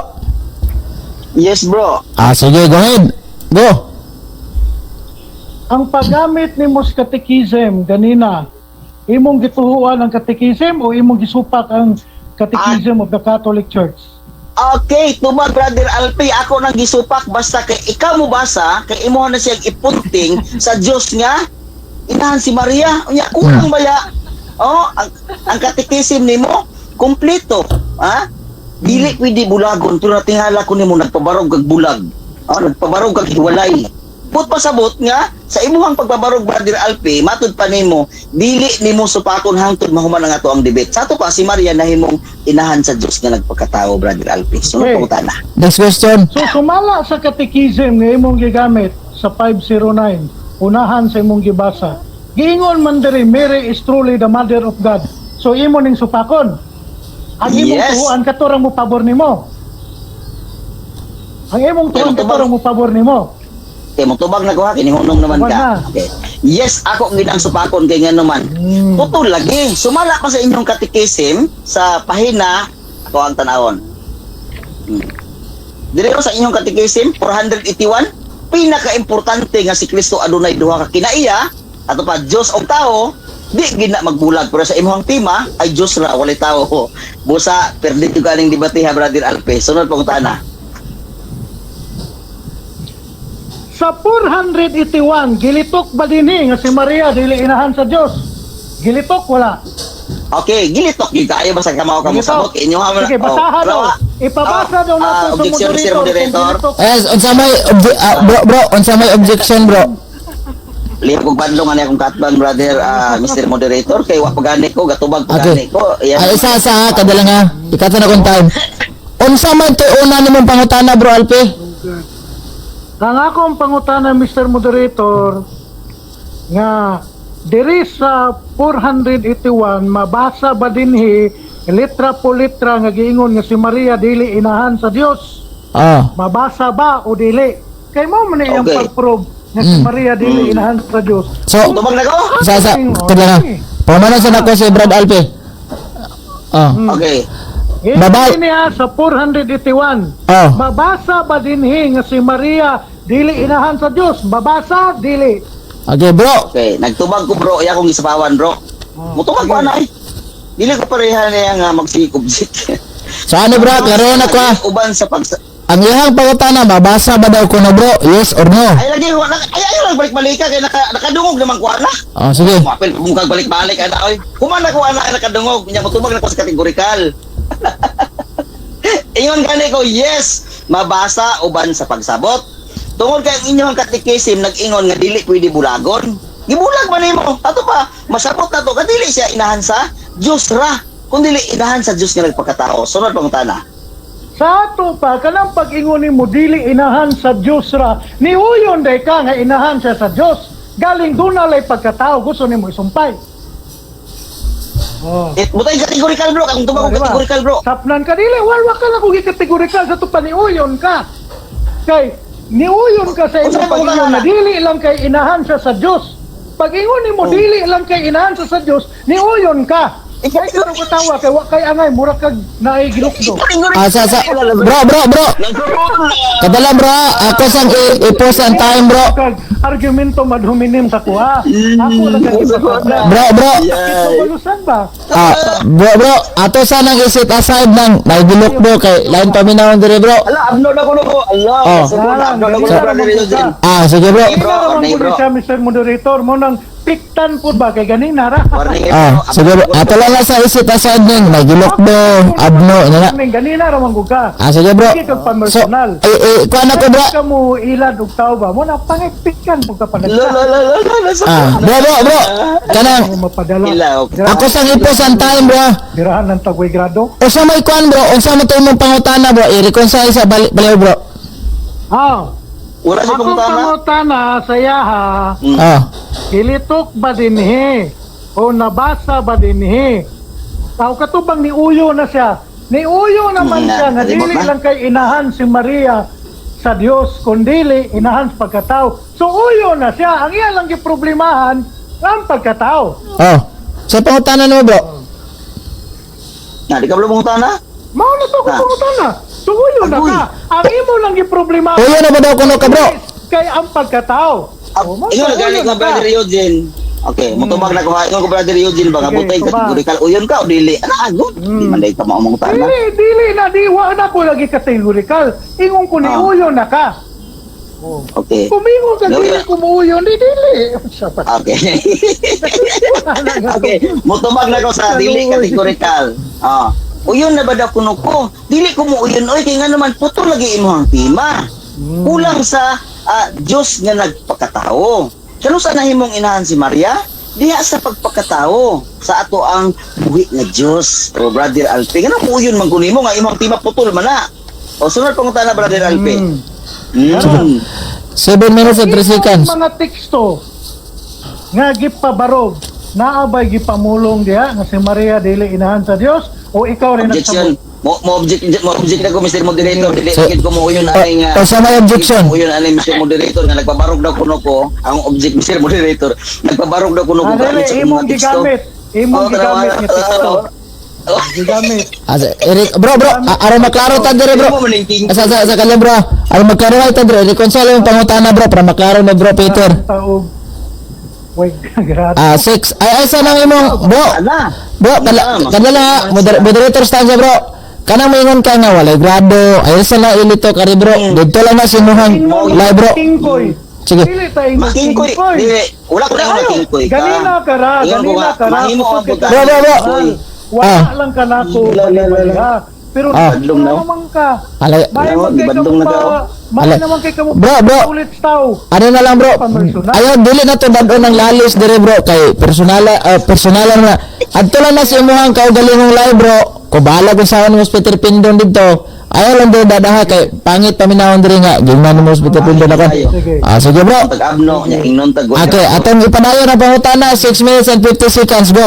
Yes bro. Sige, go ahead. Go. Ang paggamit ni mos catechism ganina, imong gituhuan ang catechism o imong gisupak ang catechism of the Catholic Church? Okay, tuma Brother Alpi, ako nang gisupak basta kay ikaw mo basa, kay imo na siyang ipunting sa Dios nga inahan si Maria. Unya kulang baya. Ang catechism nimo kompleto, dili pwede bulagon. Pero natingala ko nimo nagpabarog kag bulag. Nagpabarog kag hiwalay. But pasabot nga sa imuhang pagbabarog, Brother Alpi, matud pa nimo dili nimo supaton hangtod mahuman nga to ang debate. Sa ato pa si Maria nahimong inahan sa Dios nga nagpakatao, Brother Alpi. So pangutana. Next question. So sumala sa catechism nga imong gigamit sa 509, unahan sa imong gibasa, giingon man diri Mary is truly the mother of God. So imo ning supakon. Ang imong tuhuan katurang mo pabor nimo. Ang imong tuhuan katurang mo pabor nimo. Kay mo tubag na ko ha, kinihunong naman Tubag ka. na. Okay. Yes, ako ginang supakon kay nga naman. Putol lagi. Sumala pa sa inyong katikisim sa pahina ako ang tanawon. Dito sa inyong katikisim 481, pinaka-importante nga si Kristo adunay duha ka kinaiya ato pa Dios og tao, di gina magbulag pero sa imong tema ay Dios ra walay tao. Busa perdito ganing debate ha brother Alpe. Sunod pang tana. Sa 481, gilitok ba dinhi nga si Maria dili inahan sa Dios? Gilitok wala. Okay, gilitok gyud kaayo basta kamaw ka mosabot inyo ha. Sige, basahan daw. Ipabasa daw natin sa objection, Mr. Moderator. Moderator. Unsa may bro, unsa may objection bro? Liya kong padlong ani akong katbang brother Mr. Moderator kay wa pagani ko gatubag Okay. pagani ko. Ay isa ha, kada lang ha. Ikato na kung time. Unsa man toy una nimong pangutana bro Alpe? Ang akong pangutana Mr. Moderator nga diri sa 481 mabasa ba dinhi litra po litra nga giingon nga si Maria dili inahan sa Dios? Ah. Mabasa ba o dili? Kay mo man iyang Okay. pag-prove nga si Maria dili inahan sa Dios. So, Tubag na ko. sa kada lang. Pamana sa nako si Brad Alpe. Ah. Okay. Babay. Ini niya sa 481. Oh. Mabasa ba dinhi nga si Maria dili inahan sa Dios? Mabasa dili. Okay bro. Okay, nagtubag ko bro, iya akong gisapawan bro. Mutubag ko anay. Dili ko pareha niya nga magsikobject. So ano bro, klaro na ko ha. Uban sa Ang iyang pangutana mabasa ba daw ko na bro? Yes or no? ay lagi ay lang balik-balik ka kay nakadungog naman ko ana. Oh, sige. Mapil mukag balik-balik ana oy. Kumana ko ana nakadungog, nya mutubag na ko sa kategorikal. Ingon gani ko, yes, mabasa uban sa pagsabot. Tungod kay ang inyong katikisim nag-ingon nga dili pwede bulagon. Gibulag man nimo. Ato pa, masabot na to kadili siya inahan sa Dios ra. Kun dili inahan sa Dios nga nagpakatao. Sunod pang tana. Sa ato pa kanang pag-ingon nimo dili inahan sa Dios ra. Niuyon day ka nga inahan siya sa Dios. Galing dunalay pagkatao gusto nimo isumpay. Oh. Butay kategorikal bro, kung tubag ko kategorikal bro. Sapnan ka dili, wala ka na kung kategorikal sa to paniuyon ka. Kay niuyon ka sa imong pag-ingon na dili lang kay inahan siya sa Dios. Pag-ingon nimo dili lang kay inahan siya sa Dios, niuyon ka. Kay ka katawa kay wa kay angay mura kag naay gilukdo. Sa bro. Kada lang bro, ako sang i-post ang time bro. Kag argumento madhuminim sa kuha. Ako lang kay Bro. Ito balusan ba? Bro, ato sanang isit aside ng naigilok bro kay lain paminawon dire bro. Ala, upload ako no. Allah, Oh. upload ako brother Eugene. Sige bro. Ina naman bro. po siya Mr. Moderator mo nang piktan po ba kay ganina ra. Warning Sige bro. Ato lang sa isit aside ng naigilok bro, abno ina na. Ganina ra man gud ka. Sige bro. Sige kag So, personal. kuan ako bro. Ka mo ilad og tao ba? Mo na pangipikkan pag ka La panagsa. Bro. Kanang Mo mapadala. Ilaw. ako sang i-post ang time bro. Birahan ng tagoy grado. Unsa may kuan bro? Unsa mo tayo mong pangutana bro? I-reconcile sa baliw bro. Wala siya Ako kumutana. pangutana sa yaha. Kilitok ba dinhi o nabasa ba dinhi? Tao katubang ni Uyo na siya. Ni Uyo naman siya nga dili lang kay inahan si Maria sa Dios kundili inahan sa pagkatao. So Uyo na siya. Ang iya lang giproblemahan ang pagkatao. Sa pangutana mo bro. Na di ka belum mengutana? Mao na to kung pangutana. So Uyo na Agoy. ka. Ang imo lang giproblemahan. Uyo na ba daw kuno ka bro? Kay ang pagkatao. Ingon na galing ko brother Eugene. Okay, mutubag na ko ha. Ingon ko brother Eugene ba nga Okay, butay tubag. kategorikal uyon ka o dili? Ana agud. Di man day ka mao mengutana. Dili na diwa na ko lagi kategorikal. Ingon ko ni Uyo na ka. Okay. Kumingon ka dili Gawin- kumuyo ni dili. Siya pa. Okay. Okay, mutubag na ko sa dili kategorikal. Uyon na ba daw kuno ko? Dili ko mo uyon oy kay nga naman putol lagi imong tema. Kulang sa Diyos nga nagpakatao. Kano sa nahimong inahan si Maria? Diha sa pagpakatao sa ato ang buhi nga Diyos. O brother Alpe, ganun mo uyon man kunimo nga imong tema putol man na. O sunod pangutana brother Alpe. 7 minutes and 3 seconds. Mga teksto nga gipabarog naabay gipamulong diha nga si Maria dili inahan sa Dios o ikaw rin Objection. nagsabot. mo object na ko Mr. Moderator, dili So- gid ko mo yun ani nga. O sa may objection. Mo yun ani Mr. Moderator nga nagpabarog daw kuno ko ang object Mr. Moderator. Nagpabarog daw kuno ko Ano gamit sa imong mga teksto. gigamit. Imong Oh, gigamit tanawa- ni teksto. Oh. Gigamit. Eric, bro, aron maklaro ta dire bro. Imo man yung king. Sa kanya bro, aron maklaro ta dire, reconcile yung pangutana bro para maklaro na bro Peter. Taog. Wait, grabe. 6 ay sa nang imong bro. Ala. Bro, kadala moderator stanza bro. Kanang maingon ka nga walay grado, ay sa na ilito kari bro. Dito lang na sinuhang live bro. Kingkoy. Sige. Dili tayo Makingkoy. Dili, wala ko na makingkoy ka. Ganina ka ra, Ingon ko ganina nga, ka ra. mahimo ang Kusog pagka- kita. Bro. Wala lang ka na ko. Pero Badlong na. naman ka. Alay. Bahay Ano, mo kay ibandong na daw. Bahay naman kay kamo. Bro. Ulit tao. Ano na lang bro? Ayaw dili na to dadon ng lalis dire bro kay personalan na. Adto lang na si imuhang kaugalingong live bro. Ko bahala kung saan mo Peter Pindon dito. Ayaw lang do dadaha kay pangit paminahon dire nga. Gingman mo Peter Pindon ako. Sige. Sige bro. Pag-abno nya ingnon tag. Okay, atong ipadayon ang pangutana 6 minutes and 50 seconds go.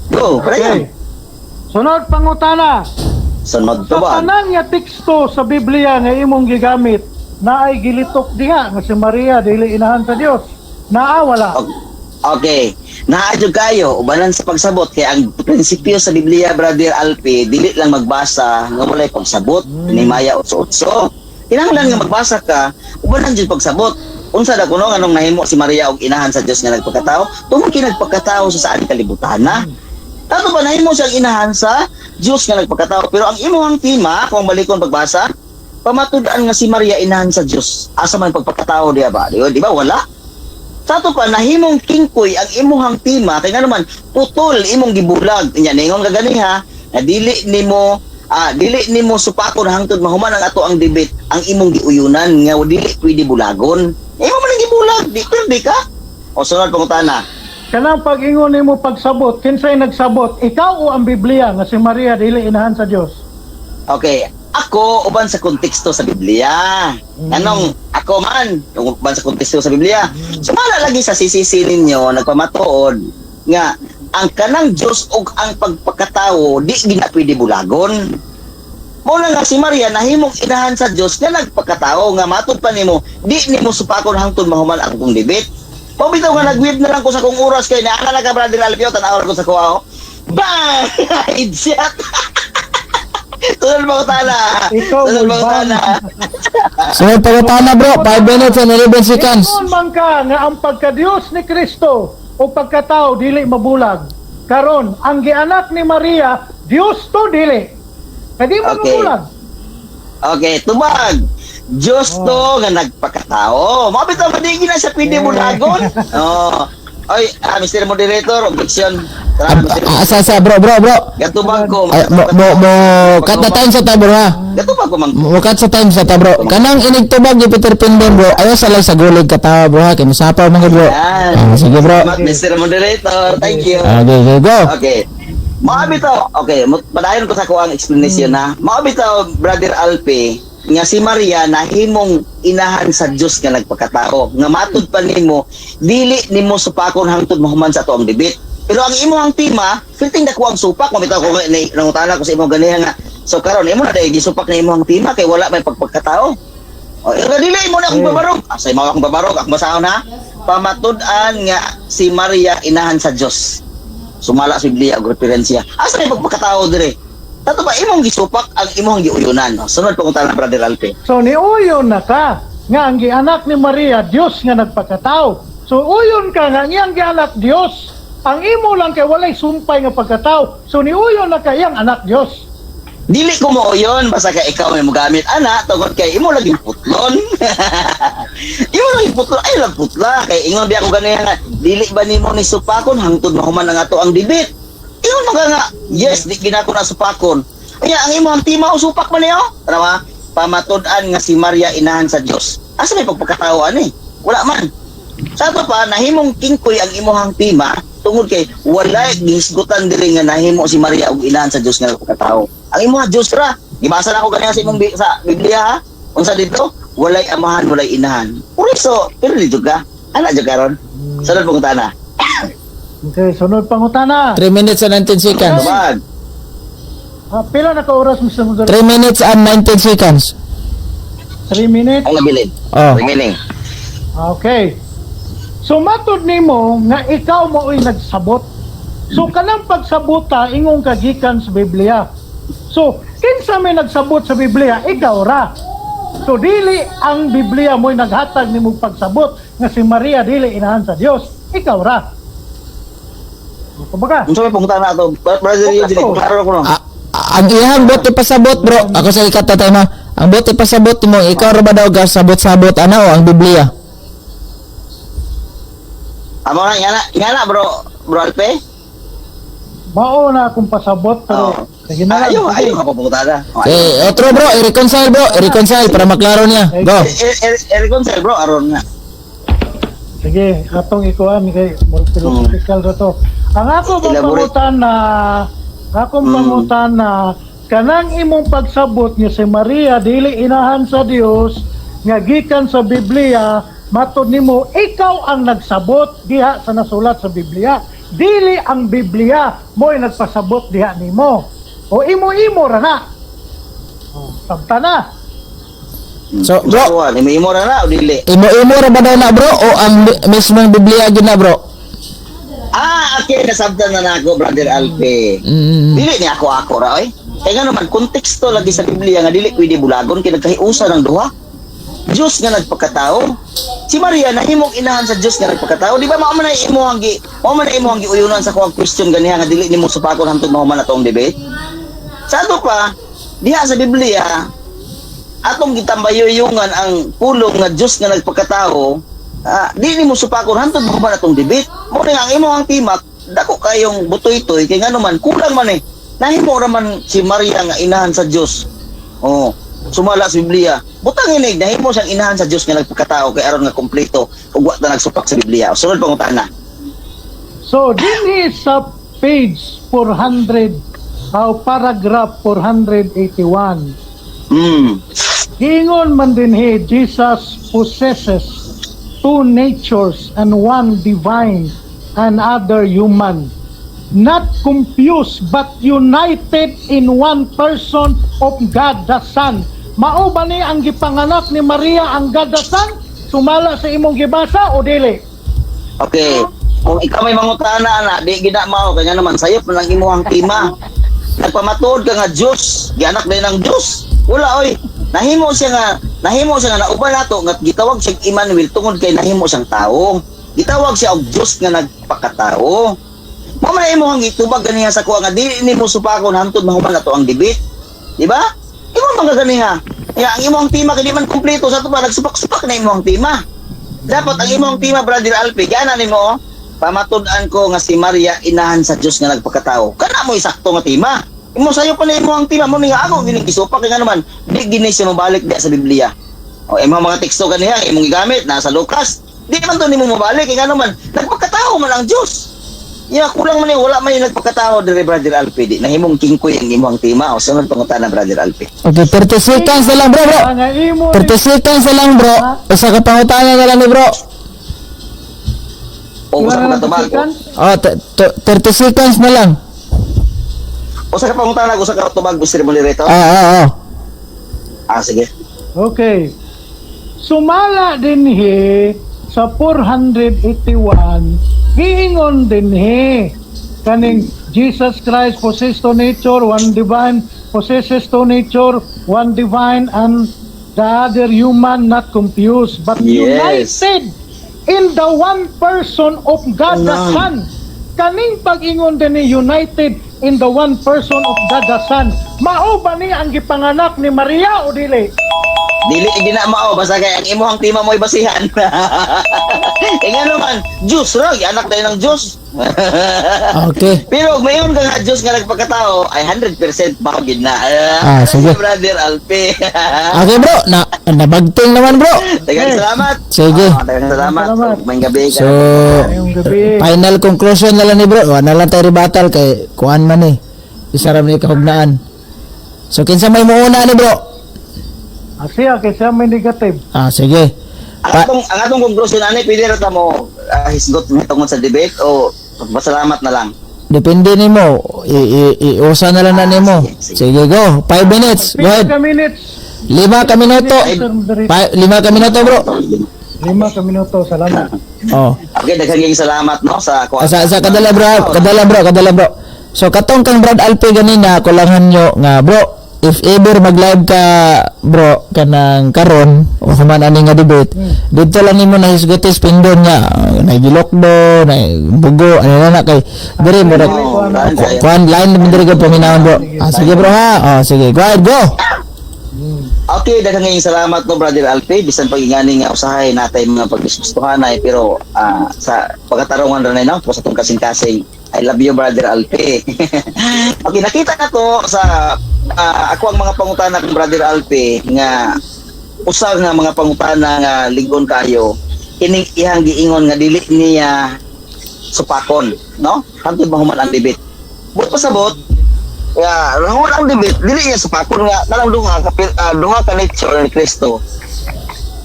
Go, Okay. pre. Sunod pangutana. Sunod to Sa ba? tanan nga teksto sa Biblia nga imong gigamit, naay gilitok diha nga si Maria dili inahan sa Dios. Naa wala. Okay. Naadyo kayo ubanan sa pagsabot kay ang prinsipyo sa Biblia Brother Alpi dili lang magbasa nga walay pagsabot ni Maya 8:8. Kinahanglan nga magbasa ka ubanan jud pagsabot. Unsa da kuno nganong nahimo si Maria og inahan sa Dios nga nagpakatao? Tungod kay nagpakatao sa saan kalibutan na. Tato ba nahimo siyang inahan sa Dios nga nagpakatao? Pero ang imong tema kung balikon pagbasa, pamatud-an nga si Maria inahan sa Dios. Asa man pagpakatao diya ba? Di ba wala? Sato pa nahimong kingkoy ang imuhang tema kay nga naman putol imong gibulag nya ningon ka gani ha na dili nimo supakon hangtod mahuman ang ato ang debate ang imong giuyunan nga dili pwede bulagon imo man ang gibulag di pwede ka o sunod pangutana. Kanang pag-ingon nimo pagsabot, kinsay nagsabot? Ikaw o ang Biblia nga si Maria dili inahan sa Dios? Okay, ako uban sa konteksto sa Biblia. Anong ako man uban sa konteksto sa Biblia. Sumala lagi sa sisisi ninyo nagpamatuod nga ang kanang Dios ug ang pagpakatao di gina pwede bulagon. Muna nga si Maria nahimong inahan sa Dios nga nagpakatao nga matud pa nimo di nimo supakon hangtod mahuman ang kong debate. Pabitaw nga nag-weave na lang ko sa kong oras kay naakala ka Brother Alpio tanaw ko sa kuha. Bang! Idiot! Tunal mo tala. Ikaw, Tunal mo Bulban. tala. Sunod pangutana bro, 5 minutes and 11 seconds. Ingon man ka nga ang pagka-Dios ni Kristo o pagkatao dili mabulag. Karon, ang gianak ni Maria, Dios to dili. Kadi mo Okay. mabulag. Okay, tubag. Diyos to nga nagpakatao. Mabitaw ba di na sa pwede bulagon? Oh. Oy, Mr. Moderator, objection. Tara, Mr. Sa bro. Gatubag ko. Ay, mo cut the time sa ta bro ha. Gatubag ko mang. Mo cut sa time sa ta bro. Kanang inigtubag ni Peter Pindon bro. Ayaw sa lang sa gulig katawa bro ha. Kay masapaw man gid bro. Sige bro. Salamat, Mr. Moderator. Thank you. Okay, go. Okay. Maabitaw, okay, padayon ko sa kuang explanation na. Maabitaw, Brother Alpe, nga si Maria nahimong inahan sa Dios nga nagpakatao. Nga matud pa nimo, dili nimo supakon hangtod mahuman sa tuang debate. Pero ang imong tema, filting dako ang supak, mabitaw ko ni nangutana ko sa imong ganiha nga. So karon imo na dai gisupak na imong tema kay wala may pagpakatao. O dili mo na akong babarog. Asay mo akong babarog, akong basahon ha. Pamatud-an nga si Maria inahan sa Dios. Sumala sa Biblia og referensya. Asa may pagpakatao dire? Tato ba imong gisupak ang imong giuyunan? Sunod pa kung tanan Brother Alpe. So niuyon na ka nga ang gianak ni Maria, Dios nga nagpakatao. So uyon ka nga iyang gianak Dios. Ang imo lang kay walay sumpay nga pagkatao. So niuyon na ka iyang anak Dios. Dili ko mo yon basta ka ikaw may mogamit ana tungod kay imo lagi putlon. Imo lagi putlon ay lang putla kay ingon biya ko ganiya nga dili ba nimo ni supakon hangtod mahuman ang ato ang debate. Ingon mo nga yes di ginako na supakon. Kaya ang imong tema o supak man niyo. Tama? Pamatud-an nga si Maria inahan sa Dios. Asa may pagpakatao ani? Wala man. Sa ato pa nahimong kingkoy ang imong tema tungod kay walay gihisgutan diri nga nahimo si Maria og inahan sa Dios nga pagkatao. Ang imong Dios ra, gibasa na ako kaniya sa imong sa Biblia ha. Unsa dito? Walay amahan, walay inahan. Por eso, pero dito ka. Ana jud karon. Sunod pong tana. Okay, sunod pangutana. 3 minutes and 19 seconds. Tubag. Pila na ka oras, Mr. Moderator? 3 minutes and 19 seconds. 3 minutes? Ang nabilin. Oh. Remaining. Okay. So matod nimo nga ikaw mao'y nagsabot. So kanang pagsabuta ingong kagikan sa Biblia. So kinsa may nagsabot sa Biblia, ikaw ra. So dili ang Biblia mo'y naghatag nimo pagsabot nga si Maria dili inahan sa Dios, ikaw ra. Kumbaga, Kung saan may pumunta na ito, Brother Eugene, klaro ko no. Ang ihang bote pasabot bro, ako sa ikatatay mo. Ang bote pasabot mo, ikaw ra ba daw ga sabot-sabot ano ang Biblia? Amo na, ingana bro Alpe? mao na akong pasabot pero sige na lang. Ayaw ka pumunta na. Otro bro, i-reconcile bro, i-reconcile para maklaro niya. Go. I-reconcile bro, aron nga. Sige, atong ikuan kay philosophical ra to. Ang ako Elaborate. pangutan na kanang imong pagsabot niya si Maria dili inahan sa Dios nga gikan sa Biblia, matod nimo ikaw ang nagsabot diha sa nasulat sa Biblia. Dili ang Biblia mo'y nagpasabot diha nimo. O imo-imo ra na. Sabta na. So bro, Imo na o dili? imo ra ba daw na bro o ang mismong Biblia gyud na bro? Okay, nasabtan na nako Brother Alpe. Dili ni ako ra oy. Kaya nga naman, konteksto lagi sa Biblia nga dili pwede bulagon kay nagkahiusa ng duha. Diyos nga nagpakatao. Si Maria nahimong inahan sa Diyos nga nagpakatao. Di ba mao man na imo ang giuyunan sa kuwang question ganiha nga dili nimo supakon hangtod mahuman atong debate. Sa ato pa, diha sa Biblia, atong gitambayuyungan ang pulong nga Diyos nga nagpakatao. Di nimo supakon hangtod mahuman atong debate. Mo nga ang imo ang timak, dako kayong butoy-toy kay nganuman kulang man eh. Nahimo ra man si Maria nga inahan sa Diyos. Oh, sumala sa Biblia. Butang inig nahimo siyang inahan sa Diyos nga nagpakatao kay aron nga kompleto ug wa ta nagsupak sa Biblia. Sunod pangutana. So, dinhi sa page 400, paragraph 481. Giingon man dinhi, Jesus possesses two natures and one divine and other human. Not confused but united in one person of God the Son. Mao ba ni ang gipanganak ni Maria ang God the Son? Sumala sa imong gibasa o dili? Okay. Kung ikaw may mangutana na, di gina mao kanya naman sayop na lang imuhang tima. Nagpamatuod ka nga Diyos, gianak din ng Diyos. Wala oy. Nahimo siya nga nauban nato nga gitawag siya Emmanuel tungod kay nahimo siyang tao. Gitawag siya og Diyos nga nagpakatao. Mamay mo ang itubag ganiha sa kuha nga di nimo supakon hangtod mahuman nato ang debate. Di ba? Imo man ganiha. Ya ang imong tima kay di man kumpleto sa to pa nagsupak-supak na imong tima. Dapat ang imong tima Brother Alpe, gana nimo pamatud-an ko nga si Maria inahan sa Dios nga nagpakatao. Kana mo isakto nga tima. Imo sayo pa na imong tima mo nga ako gining gisupak kay nga naman di gini siya mabalik di sa Biblia. O imong mga teksto ganiha imong gigamit nasa Lucas. Di man to nimo mabalik kay nga naman nagpakatao man ang Dios. Kulang man wala man yung nagpakatao dire Brother Alpe di nahimong kingkoy ang imong tima o sunod pangutana Brother Alpe. Okay, 30 seconds na lang bro. 30 seconds na lang bro. Usa ka pangutana na lang ni bro. O usa ka tubag. 30 seconds na lang. Usa ka pangutana usa ka tubag Mr. Moderator. Sige. Okay. Sumala dinhi sa 481 giingon dinhi kaning Jesus Christ possesses two nature, one divine, possesses two nature, one divine and the other human, not confused but united in the one person of God the Son. Kaning pag-ingon dinhi united in the one person of God the Son. Mao ba ni ang gipanganak ni Maria o dili? Dili gina mao basta kay ang imong tima mo'y basihan. Nga naman, Diyos ra, anak tayo ng Diyos. Okay. Pero mayon ka nga Diyos nga nagpakatao ay 100% mao gid na. Sige. Brother Alpe. Okay bro, nabagting naman bro. Daghang salamat. Sige. Daghang salamat. May gabi ka. So, final conclusion na lang ni bro. Wala lang tayo rebuttal kay kuan man eh. Isa ra man kahugnaan. So kinsa may muuna ni bro? Siya kaysa may negative. Sige. Ang atong conclusion ani pwede ra ta mo hisgot tungod sa debate o pasalamat na lang. Depende nimo. Usa na lang na nimo. Sige, go. 5 minutes. Go ahead. 5 minutes. 5 ka minuto. 5 ka minuto, bro. 5 ka minuto. Salamat. Oh. Okay, daghang salamat no sa Sa kadala bro. So katong kang Brad Alpe ganina kulangan nyo nga bro, if ever mag-live ka bro kanang karon o human ani nga debate, dito lang nimo na hisgotis pindon nga nagilokdo, bugo ano na kay dire mo kuan line mo dire ka paminawon bro. Sige bro ha. Sige, go ahead, go. Okay, daghang salamat no Brother Alpe, bisan pagingani nga usahay natay mga pagdiskustuhan ay pero sa pagkatarungan ra no po sa tong kasing-kasing. I love you Brother Alpe. Okay, nakita na to sa ako ang mga pangutana kong Brother Alpe nga usa nga mga pangutana nga ligon kayo ining ihang giingon nga dili niya supakon, no? Hantod mahuman ang debate. Buot pasabot ya, rahon ang debate dili niya supakon nga nalang dunga ka nature ni Kristo.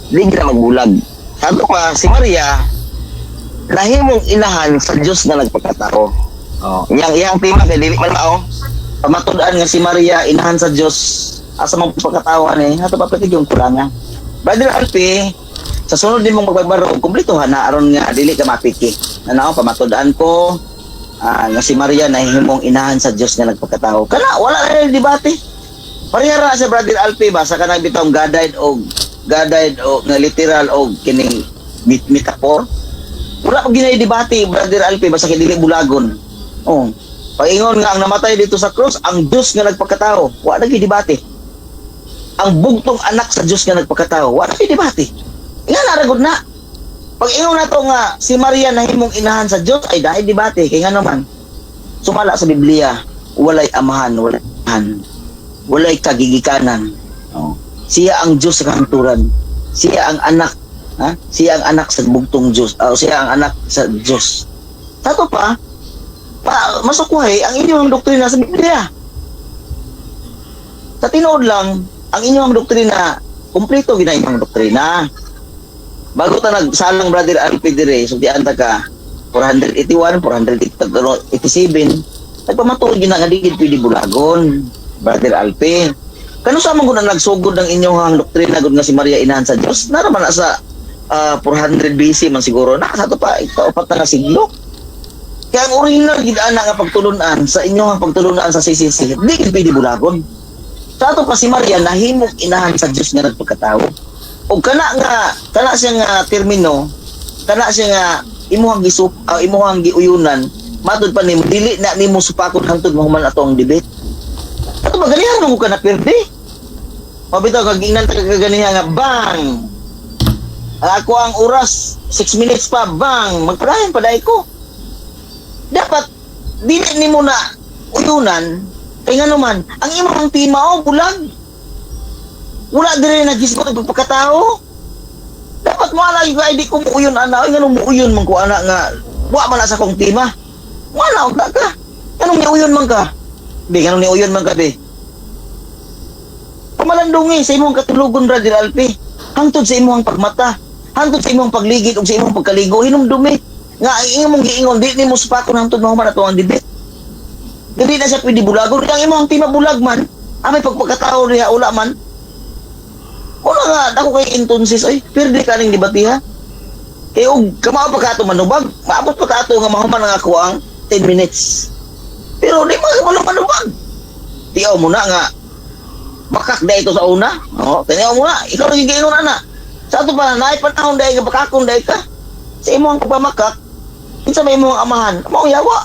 Dili na magbulag. Sabi pa si Maria nahimong inahan sa Diyos nga nagpakatao. Oh, iyang tema kay dili man mao. Pamatud-an nga si Maria inahan sa Diyos asa man pagkatao ani ato papatig yung kulangan. Brother Alpe, sa sunod din mong magbarbaro kumplituhan na aron nga dili ka mapiki. Ano pamatud-an ko nga si Maria nahimong inahan sa Diyos nga nagpakatao. Kana wala na debate. Parehara sa Brother Alpe ba sa kanang bitong gadayad o nga literal o kining metaphor. Wala pag ginay debate, Brother Alpe, basta kay dili bulagon. Oh. Pag-ingon nga ang namatay dito sa cross, ang Diyos nga nagpakatao. Wala nang debate. Ang bugtong anak sa Diyos nga nagpakatao. Wala nang debate. Nga naragod na. Pag-ingon na to nga, si Maria nahimong inahan sa Diyos, ay dahil debate. Kaya nga naman, sumala sa Biblia, walay amahan, walay amahan, walay kagigikanan. Oh. Siya ang Diyos sa kahanturan. Siya ang anak. Siya ang anak sa bugtong Diyos. Siya ang anak sa Diyos. Tato pa masukuhay ang inyong doktrina sa Biblia. Sa tinuod lang, ang inyong doktrina, kumpleto ginayang doktrina. Bago ta nagsalang Brother Alpe dire, sugdian ta ka 481, 487, nagpamatuod gina nga digid pwede bulagon, Brother Alpe. Kano sa man gud nagsugod ng inyong doktrina gud nga si Maria inahan sa Dios? Naraman na sa 400 BC man siguro na sa to pa ikaupat na siglo. Kaya ang original gid ana nga pagtulunan sa inyong pagtulunan sa CCC, di gid pwede bulagon. Sa ato pa si Maria nahimong inahan sa Dios nga nagpakatao. O kana siya nga termino, kana siya nga imuhang giuyunan, matud pa nimo dili na nimo supakon hangtod mahuman ato ang debate. Ato ba ganihan mo ka na perde? Mabitaw kag ingnan ta kaganihan nga bang. Ako ang oras 6 minutes pa bang magpadayon paday ko. Dapat dili nimo na uyunan kay nga naman ang imong tema bulag. Wala dire nagisgot og pagkatao. Dapat mo ana yung ID ko muuyon ana, ay nganong muuyon man ko ana nga wa man sa kong tema. Wala og ka. Kanong niuyon man ka? Be kanong niuyon man ka be? Pamalandungi sa imong katulugon Brother Alpe. Hangtod sa imong pagmata, hangtod sa imong pagligid ug sa imong pagkaligo hinumdumi nga ang imong giingon di nimo supakon hangtod mahuman ato ang debate. Dili na siya pwede bulagon, ang imong tema bulag man. Amay pagpagkatao niya ula man. Wala nga, ako kay intonsis, ay, pwede ka ning debatiha. Kaya kamao pa ka ito manubag, maabot pa ka ito nga mahuman nga ako ang 10 minutes. Pero di manubag. Tiyaw mo na nga, bakak na ito sa una. Tiyaw mo na, ikaw naging gayon na. Sa ito pa, naipanahon dahil ka, bakakon dahil ka. Sa imo ang pagpamakak, kinsa may imo ang amahan, amaw yawa.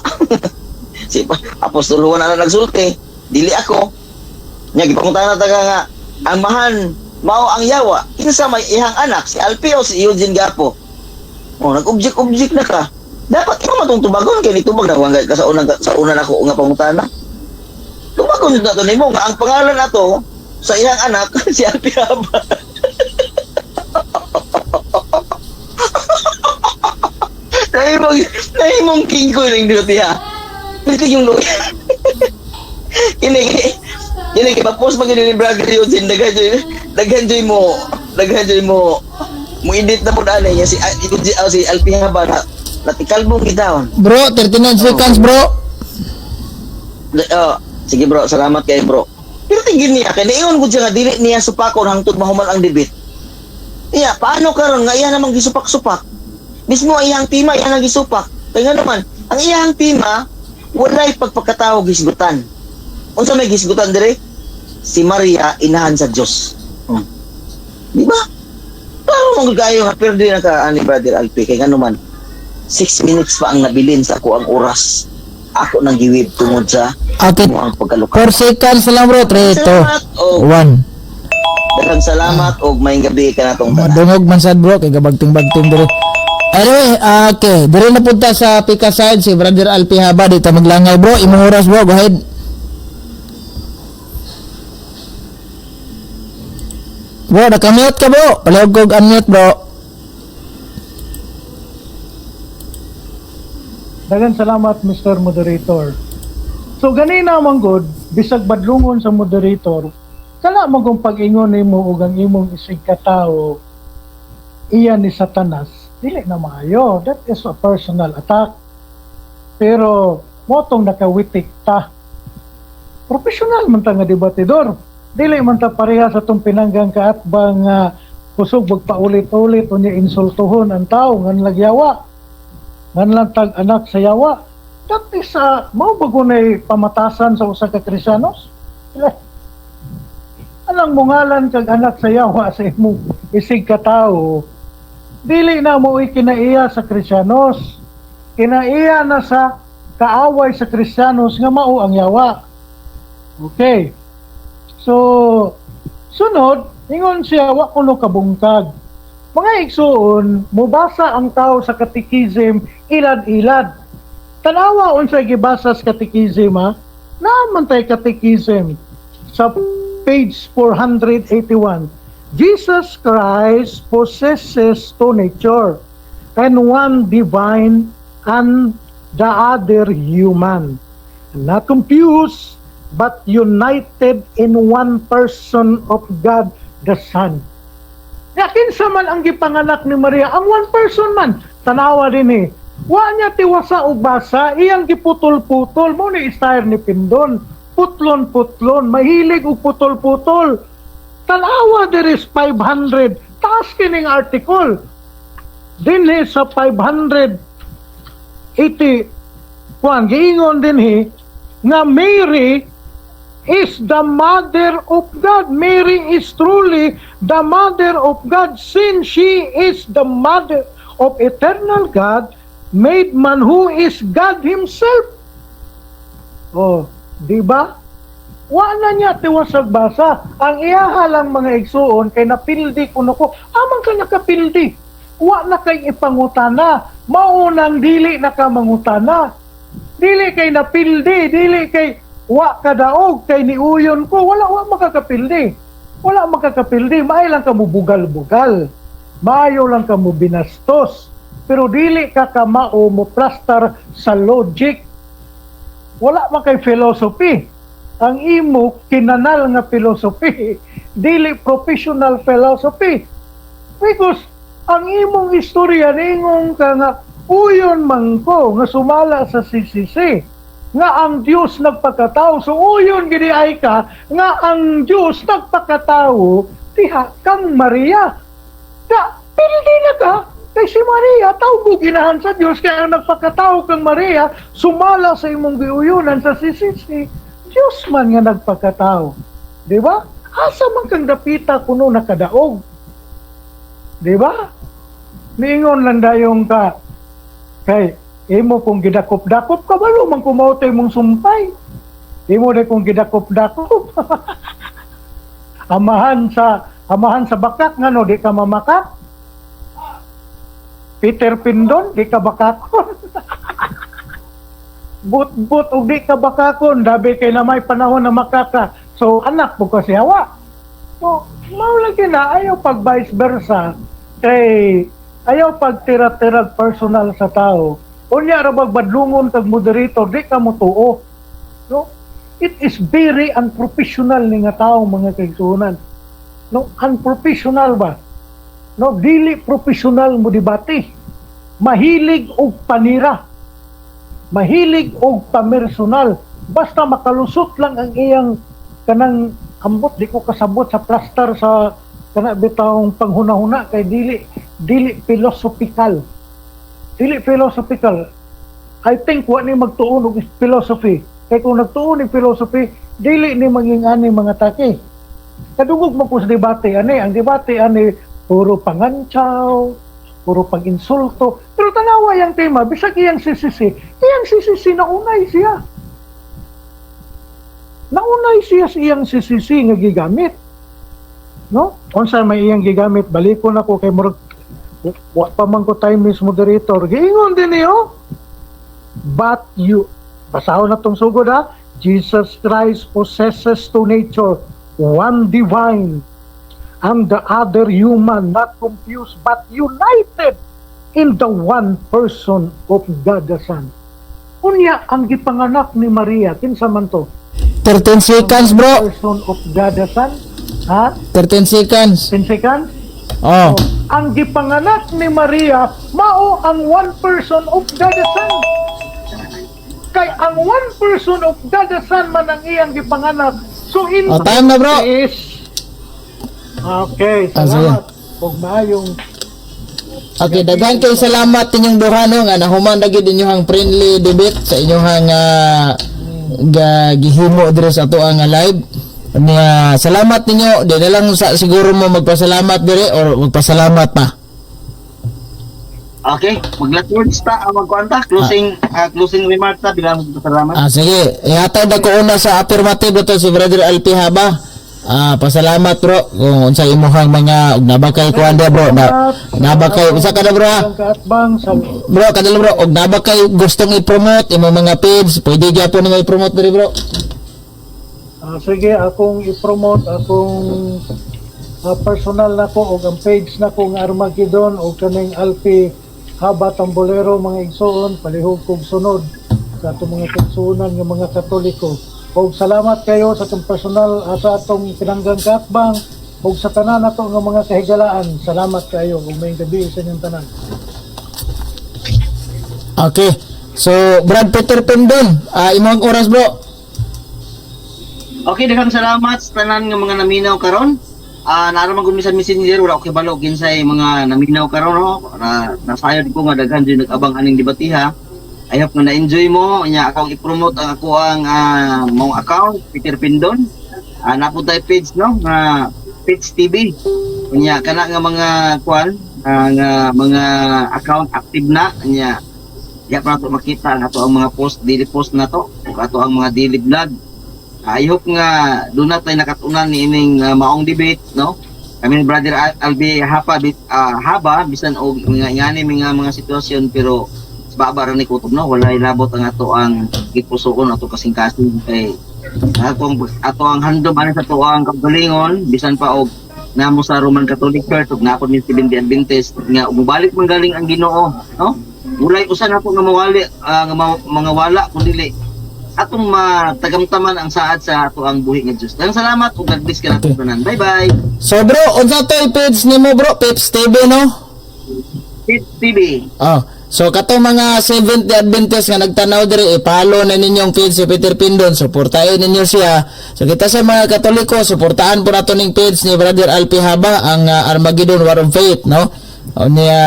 Si Apostol Juan na nagsulti, dili ako. Nga, gipanguntahan na taga nga, amahan, mao ang yawa, kinsa may ihang anak, si Alpe o si Eugene Gapo. Nag-object na ka. Dapat imo matong tubagon kay nitubag na wangay ka sa una nako nga pangutana. Tubagon na to nimo nga ang pangalan nato sa ihang anak si Alpe Haba. Nahimong king ko ning duty ha. Pwede yung lawyer. Ini ipa-post magin ni Brother Eugene daghan joy mo edit na pud ani si Alpe Haba na natikalbong gidawon. Bro, 39 seconds bro. Sige bro, salamat kay bro. Pero tingin niya, kaya naingon ko siya nga, dili niya supakon hangtod mahuman ang debit. Iya, paano karon nga iya namang gisupak-supak? Mismo iyang tima, iya nang gisupak. Kaya nga naman, ang iyang tima, walay pagpagkatao gisgutan. Unsa may gisgutan dire? Si Maria, inahan sa Diyos. Di ba? Paano mong gayo nga, pero di na ka, ani Brother Alpi, kaya nga naman, 6 minutes pa ang nabilin sa ako ang oras. Ako nang giwib tungod sa Okay. mo ang 4 pagkalukad. seconds lang bro. 3, 2, 1. Daghang salamat og maayong gabi ka natong tanan. Madungog man sad bro kay gabagting-bagting dire. Anyway, okay, dire na punta sa Pika side si Brother Alpi Haba dito maglangay bro. Imong oras bro, go ahead. Bro, nakamute ka bro. Palihog kog unmute bro. Dagan salamat, Mr. Moderator. So, ganina man good, bisag badlungon sa moderator, kala mo kung pag-ingon nimo ug ang imong isig katao, iyan ni Satanas, dili na maayo. That is a personal attack. Pero, motong nakawitik ta. Professional man ta nga debatidor. Dili man ta pareha sa itong pinanggang kaatbang kusog magpaulit-ulit o niya insultuhon ang tao nga nagyawa. Ngan tag anak sa yawa. That is mao bago na pamatasan sa usa ka Kristiyanos. Anang mungalan kag anak sa yawa sa imong isig ka tao. Dili na mo kinaiya sa Kristiyanos. Kinaiya na sa kaaway sa Kristiyanos nga mao ang yawa. Okay. So sunod, ingon siya wa kuno kabungkag. Mga igsuon, mubasa ang tao sa katikism ilad-ilad. Tanawa unsay gibasa sa katikism ha? Naaman tay katikism sa page 481. Jesus Christ possesses two nature and one divine and the other human. Not confused but united in one person of God the Son. Yakin sa man ang gipanganak ni Maria, ang one person man, tanawa din eh. Wa niya tiwasa o basa, iyang giputol-putol, mo ni style ni Pindon, putlon-putlon, mahilig o putol-putol. Tanawa there is 500, taas kining article. Dinhi sa 580, giingon dinhi, nga Mary is the mother of God. Mary is truly the mother of God since she is the mother of eternal God, made man who is God Himself. Oh, di ba? Wa na niya tiwasag basa. Ang iyahalang mga igsuon kay napildi kuno ko. Amang ka nakapildi. Wa na kay ipangutana. Maunang dili na ka mangutana. Dili kay napildi, dili kay wa kadaog kay niuyon ko, wala makakapildi. Wala makakapildi, maayo lang ka mo bugal-bugal. Maayo lang ka mo binastos. Pero dili ka kamao mo plastar sa logic. Wala man kay philosophy. Ang imo kinanal nga philosophy, dili professional philosophy. Because ang imong istorya ningong ka nga uyon man ko nga sumala sa CCC. Nga ang Diyos nagpakatao. So uyon gini ay ka nga ang Diyos nagpakatao diha kang Maria. Pildi na ka kay si Maria tawgo ginahan sa Diyos kaya ang nagpakatao kang Maria sumala sa imong giuyunan sa sisisi. Diyos man nga nagpakatao. Di ba? Asa man kang dapita kuno nakadaog. Di ba? Niingon lang dayong ka kay imo kung gidakop-dakop ka balo man kumautay mong sumpay. Imo de kung gidakop-dakop. amahan sa bakak ngano di ka mamakak. Peter Pindon di ka bakakon. But og di ka bakakon, dabi kay na may panahon na makaka. So anak mo kasi hawa. So mao lagi na ayaw pag vice versa kay ayaw pag tira-tira personal sa tao. Unya ra magbadlungon kag moderator di ka mo tuo. No? It is very unprofessional ni nga tao mga kaigsunan. No, unprofessional ba? No, dili professional mo debate. Mahilig og panira. Mahilig og pamersonal. basta makalusot lang ang iyang kanang ambot, di ko kasabot sa plaster sa kana bitawong panghuna-huna kay dili philosophical. Dili philosophical. I think wa ni magtuon og philosophy. Kay kung nagtuon ni philosophy, dili ni maging mga take. Kadugog mo po sa debate ani, ang debate ani puro pangantsaw, puro pag-insulto. Pero tanawa yung tema, bisag iyang sisisi na unay siya. Naunay siya sa iyang sisisi nga gigamit. No? Kung saan may iyang gigamit, balikon ako kay murag wa pa man ko time Miss Moderator. Giingon din niyo. But you, basahon na tong sugod ha, Jesus Christ possesses two nature, one divine and the other human, not confused but united in the one person of God the Son. Unya ang gipanganak ni Maria, kinsa man to? 13 seconds, bro. Person of God the Son. Ha? 13 seconds. 10 seconds? Oh. Ang gipanganak ni Maria, mao ang one person of God the Son. Kay ang one person of God the Son man ang iyang gipanganak. So in Oh, time na, bro. is okay, Ah, sige. salamat. Kung maayong Okay, daghan kay salamat inyong duha no nga nahuman dagid inyong friendly debate sa inyong gihimo dire sa ato ang live. Salamat ninyo. Di na lang siguro mo magpasalamat dire or magpasalamat pa. Okay, mag-last words ta, magkuanta, closing remarks ta bilang salamat. Sige. Ihatag ako una sa affirmative to si Brother Alpi Haba. Pasalamat bro kung unsa imong mga nabakay kuan dia bro. Nabakay usa ka na bro ha. kaatbang sa Bro, kadalo bro, og nabakay gustong i-promote imong mga page, pwede gyapon nimo i-promote diri bro. sige, akong i-promote akong personal nako og ang page nako nga Armageddon og kaning Alpi Haba Tambolero mga igsoon palihog kog sunod sa atong mga igsuonan nga mga Katoliko. Og salamat kayo sa atong personal sa atong pinanggang kaatbang og sa tanan nato nga mga kahigalaan. Salamat kayo ug may gabi sa inyong tanan. Okay. So, Brad Peter Pendon, imong oras bro. Okay, daghang salamat sa tanan nga mga naminaw karon. Naaraman ko minsan messenger wala ko kibalo ginsay mga naminaw karon no. Nasayod ko nga daghan jud nag-abang aning debatiha. I hope nga na-enjoy mo. Nya akong i-promote ang ako ang mong account, Peter Pendon. Napunta page no, nga Page TV. Nya kana nga mga kuan, nga mga account active na nya. Ya pa nato makita ang ato ang mga post, daily post na to, ug ato ang mga daily vlog. I hope nga doon na tayo nakatunan ni ining maong debate, no? Kami ni Brother Albi Haba, bisan og mga sitwasyon pero baba ra ni kutob no, wala ilabot ang ato ang gipusoon ato kasing-kasing kay ato ang handom ani sa ato ang kagalingon bisan pa og namo sa Roman Catholic Church ug napod ni Seventh-day Adventist nga mubalik man galing ang Ginoo, no? Mulay usa na po nga mawali mga wala kun dili atong matagamtaman ang saad sa ato ang buhi nga Dios. Daghang salamat ug God bless ka nato tanan. Bye-bye. So bro, unsa to page nimo bro? Page TV no? Page TV. So kato mga Seventh-day Adventist nga nagtanaw diri i-follow na ninyong page si Peter Pendon, suportahin ninyo siya. So kita sa mga Katoliko, suportahan po nato ning page ni Brother Alpi Haba ang Armageddon War of Faith, no? O niya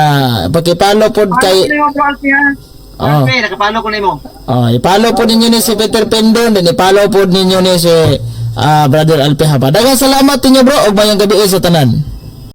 paki-follow pod kay nakapalo ko nimo. i-follow po ninyo ni si Peter Pendon, then i-follow po ninyo ni si Brother Alpi Haba. Daghang salamat ninyo bro, ug mayong gabi sa tanan.